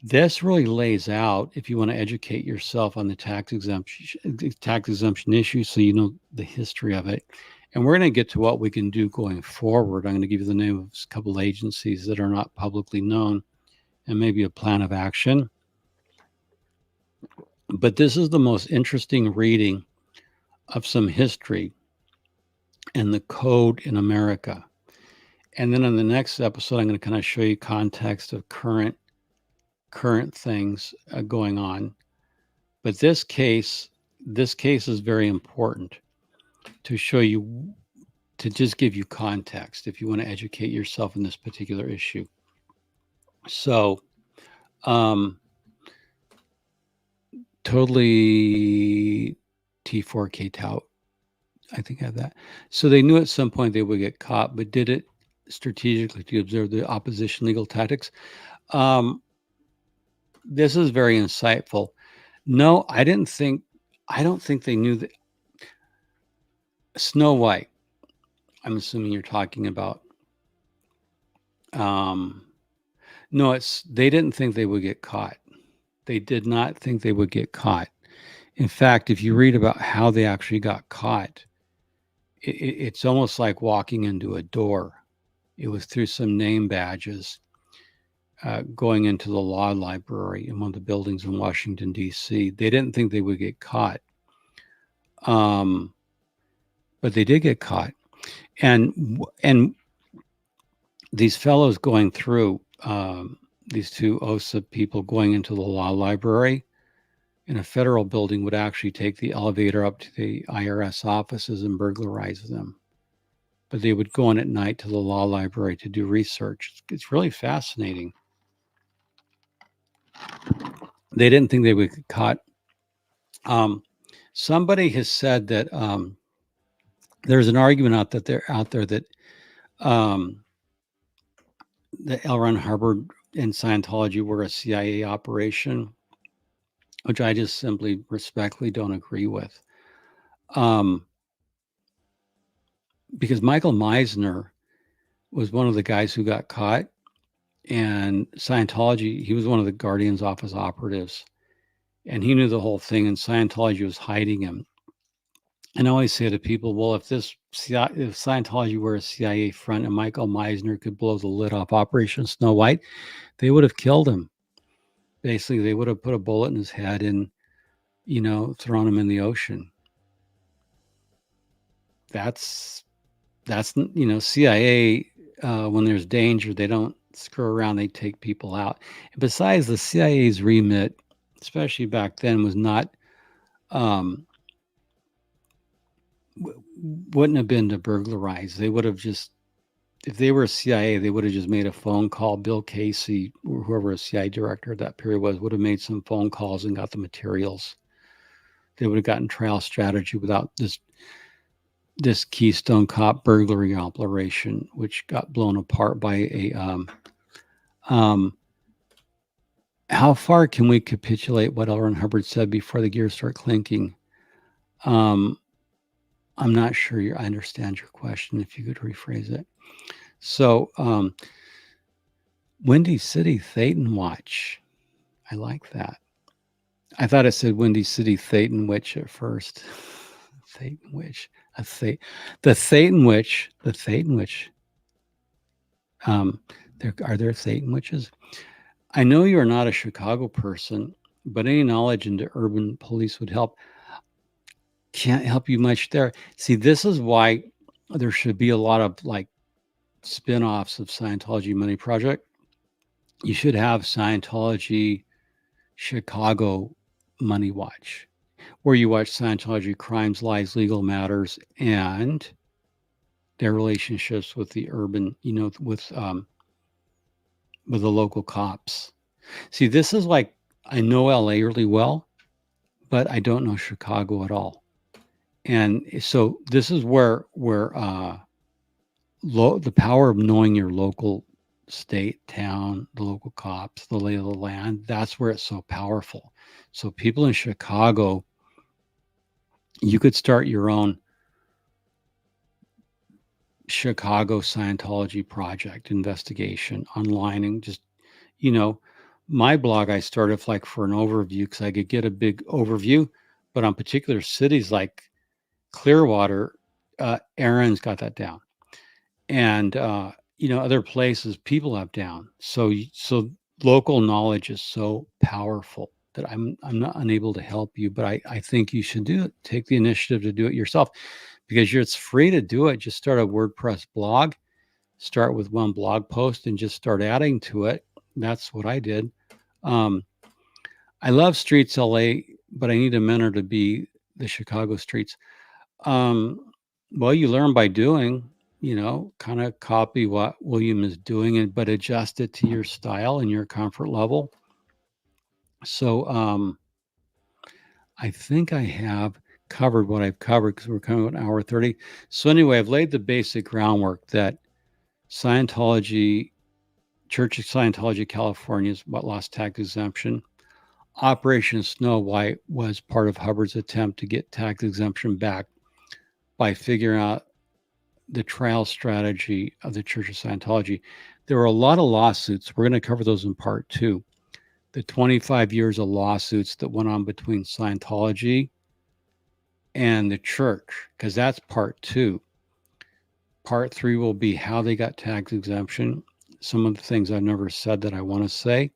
This really lays out, if you want to educate yourself on the tax exemption issue, so you know the history of it. And we're going to get to what we can do going forward. I'm going to give you the name of a couple of agencies that are not publicly known and maybe a plan of action. But this is the most interesting reading of some history and the code in America. And then in the next episode, I'm going to kind of show you context of current things going on. But this case is very important to show you, to just give you context if you want to educate yourself in this particular issue. So, totally T4K tout. I think I have that. So they knew at some point they would get caught, but did it strategically to observe the opposition legal tactics. This is very insightful. No, I don't think they knew that. Snow White, I'm assuming you're talking about. No, they didn't think they would get caught. They did not think they would get caught. In fact, if you read about how they actually got caught, it's almost like walking into a door. It was through some name badges going into the law library in one of the buildings in Washington, D.C. They didn't think they would get caught. But they did get caught. And these fellows going through, these two OSA people going into the law library in a federal building would actually take the elevator up to the IRS offices and burglarize them. But they would go in at night to the law library to do research. It's really fascinating. They didn't think they would get caught. Somebody has said that there's an argument out there that the L. Ron Hubbard and Scientology were a CIA operation, which I just simply respectfully don't agree with. Because Michael Meisner was one of the guys who got caught, and Scientology, he was one of the Guardian's office operatives, and he knew the whole thing, and Scientology was hiding him. And I always say to people, well, if Scientology were a CIA front and Michael Meisner could blow the lid off Operation Snow White, they would have killed him. Basically, they would have put a bullet in his head and, thrown him in the ocean. That's CIA, when there's danger, they don't screw around, they take people out. And besides, the CIA's remit, especially back then, was not, wouldn't have been to burglarize. They would have just, if they were CIA, they would have just made a phone call. Bill Casey, or whoever a CIA director at that period was, would have made some phone calls and got the materials. They would have gotten trial strategy without this Keystone Cop burglary operation, which got blown apart by a how far can we capitulate what L. Ron Hubbard said before the gears start clinking? I'm not sure I understand your question, if you could rephrase it. So, Windy City Thetan Watch. I like that. I thought it said Windy City Thetan Witch at first. Thetan Witch. The Thetan Witch. The Thetan Witch. Are there Thetan witches? I know you're not a Chicago person, but any knowledge into urban police would help. Can't help you much there. See, this is why there should be a lot of spin-offs of Scientology Money Project. You should have Scientology Chicago Money Watch, where you watch Scientology crimes, lies, legal matters, and their relationships with the urban, with the local cops. See, this is like, I know LA really well, but I don't know Chicago at all. And so this is where the power of knowing your local state, town, the local cops, the lay of the land, that's where it's so powerful. So people in Chicago, you could start your own Chicago Scientology project investigation online and just, my blog I started like for an overview because I could get a big overview, but on particular cities like Clearwater, Aaron's got that down. And other places people have down. So local knowledge is so powerful that I'm not unable to help you, but I think you should do it. Take the initiative to do it yourself because it's free to do it. Just start a WordPress blog, start with one blog post and just start adding to it. That's what I did. I love Streets LA, but I need a mentor to be the Chicago streets. Well, you learn by doing, kind of copy what William is doing, but adjust it to your style and your comfort level. So I think I have covered what I've covered because we're coming to an hour 30. So anyway, I've laid the basic groundwork that Scientology, Church of Scientology California is what lost tax exemption. Operation Snow White was part of Hubbard's attempt to get tax exemption back by figuring out the trial strategy of the Church of Scientology. There were a lot of lawsuits. We're going to cover those in part 2. The 25 years of lawsuits that went on between Scientology and the church, because that's part 2. Part 3 will be how they got tax exemption, some of the things I've never said that I want to say.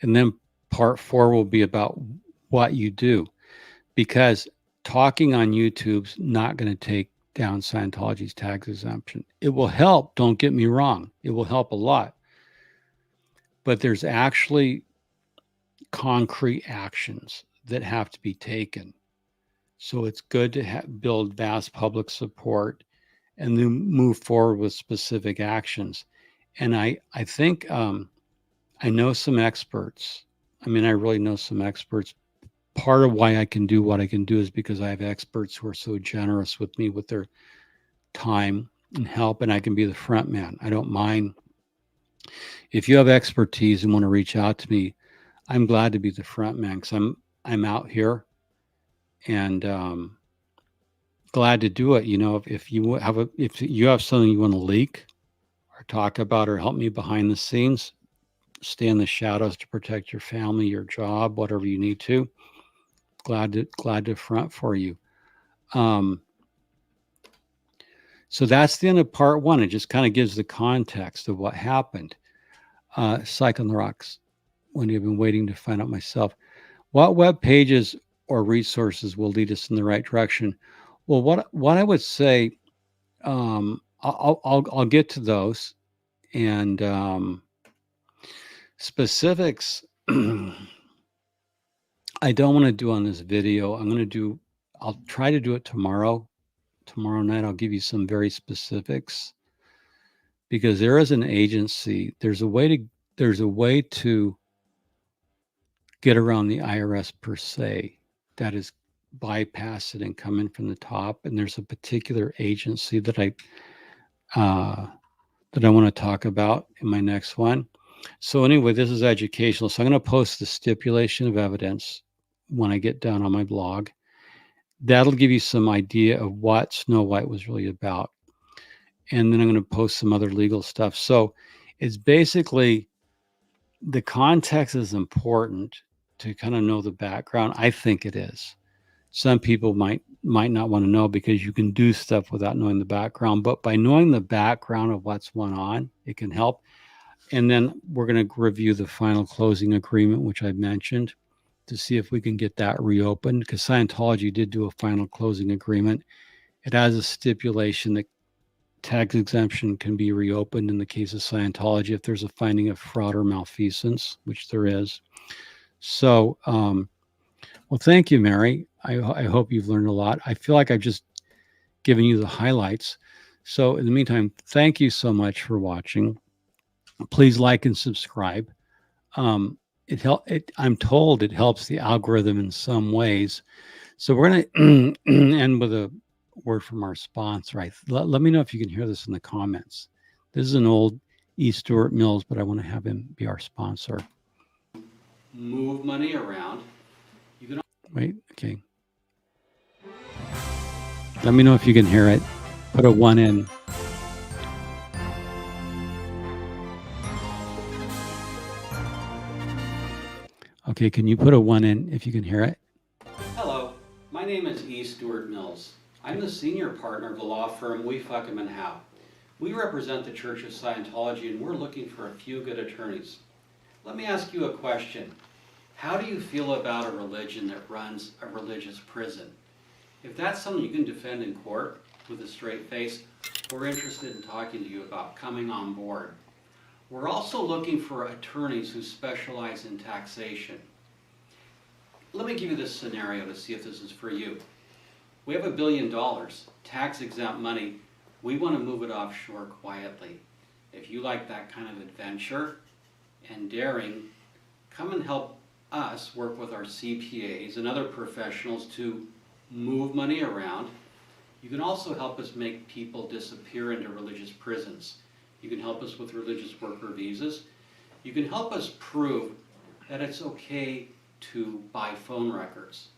And then part 4 will be about what you do, because talking on YouTube's not going to take down Scientology's tax exemption. It will help, don't get me wrong. It will help a lot. But there's actually concrete actions that have to be taken. So it's good to build vast public support and then move forward with specific actions. And I think I know some experts. I mean, I really know some experts. Part of why I can do what I can do is because I have experts who are so generous with me with their time and help, and I can be the front man. I don't mind. If you have expertise and want to reach out to me, I'm glad to be the front man because I'm out here and glad to do it. If you have something you want to leak or talk about or help me behind the scenes, stay in the shadows to protect your family, your job, whatever you need to. Glad to front for you. So that's the end of part 1. It just kind of gives the context of what happened. Psych on the Rocks. When you've been waiting to find out myself, what web pages or resources will lead us in the right direction? Well, what I would say, I'll get to those and specifics. I don't want to do on this video. I'll try to do it tomorrow. Tomorrow night, I'll give you some very specifics because there is an agency. There's a way to get around the IRS per se. That is bypass it and come in from the top. And there's a particular agency that I want to talk about in my next one. So anyway, this is educational. So I'm going to post the stipulation of evidence when I get done on my blog. That'll give you some idea of what Snow White was really about. And then I'm going to post some other legal stuff. So it's basically, the context is important to kind of know the background. I think it is. Some people might not want to know because you can do stuff without knowing the background. But by knowing the background of what's going on, it can help. And then we're going to review the final closing agreement, which I mentioned, to see if we can get that reopened, because Scientology did do a final closing agreement. It has a stipulation that tax exemption can be reopened in the case of Scientology if there's a finding of fraud or malfeasance, which there is. So, well, thank you, Mary. I hope you've learned a lot. I feel like I've just given you the highlights. So in the meantime, thank you so much for watching. Please like and subscribe. I'm told it helps the algorithm in some ways. So we're going to end with a word from our sponsor. Let me know if you can hear this in the comments. This is an old E. Stuart Mills, but I want to have him be our sponsor. Move money around. You can wait. Okay. Let me know if you can hear it. Put a 1 in. Okay, can you put a 1 in if you can hear it? Hello, my name is E. Stuart Mills. I'm the senior partner of the law firm We Fuck 'Em and How. We represent the Church of Scientology, and we're looking for a few good attorneys. Let me ask you a question. How do you feel about a religion that runs a religious prison? If that's something you can defend in court with a straight face, we're interested in talking to you about coming on board. We're also looking for attorneys who specialize in taxation. Let me give you this scenario to see if this is for you. We have $1 billion, tax exempt money. We want to move it offshore quietly. If you like that kind of adventure and daring, come and help us work with our CPAs and other professionals to move money around. You can also help us make people disappear into religious prisons. You can help us with religious worker visas. You can help us prove that it's okay to buy phone records,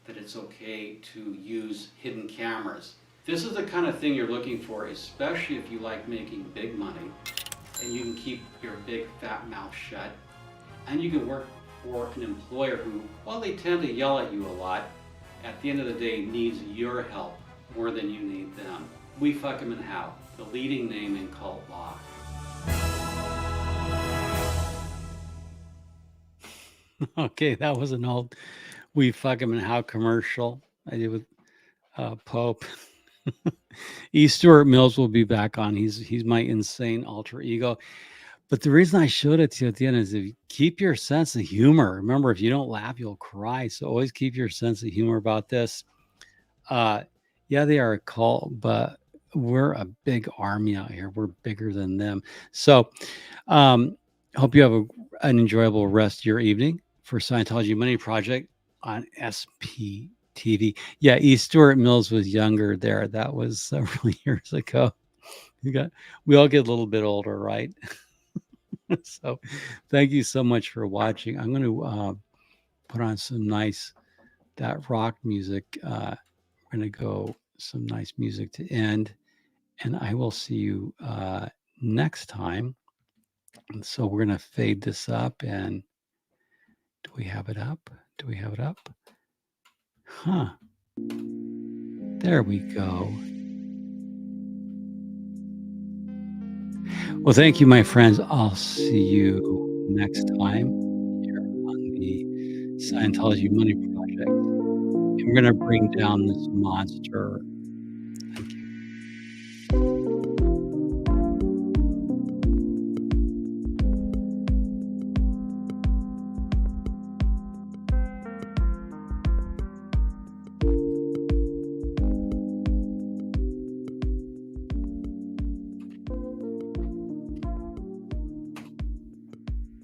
that it's okay to use hidden cameras. This is the kind of thing you're looking for, especially if you like making big money and you can keep your big fat mouth shut, and you can work for an employer who, while they tend to yell at you a lot, at the end of the day needs your help more than you need them. We Fuck 'Em and How, the leading name in cult law. Okay, that was an old We Fuck 'Em and How commercial I did with Pope. E. Stuart Mills will be back on. He's my insane alter ego. But the reason I showed it to you at the end is if you keep your sense of humor. Remember, if you don't laugh, you'll cry. So always keep your sense of humor about this. Yeah, they are a cult, but we're a big army out here. We're bigger than them. So hope you have an enjoyable rest of your evening for Scientology Money Project on SPTV. Yeah, E. Stuart Mills was younger there. That was several years ago. We all get a little bit older, right? So thank you so much for watching. I'm going to put on some nice, that rock music. We're going to go some nice music to end. And I will see you next time. And so we're going to fade this up. And do we have it up? Do we have it up? Huh. There we go. Well, thank you, my friends. I'll see you next time here on the Scientology Money Project. And we're going to bring down this monster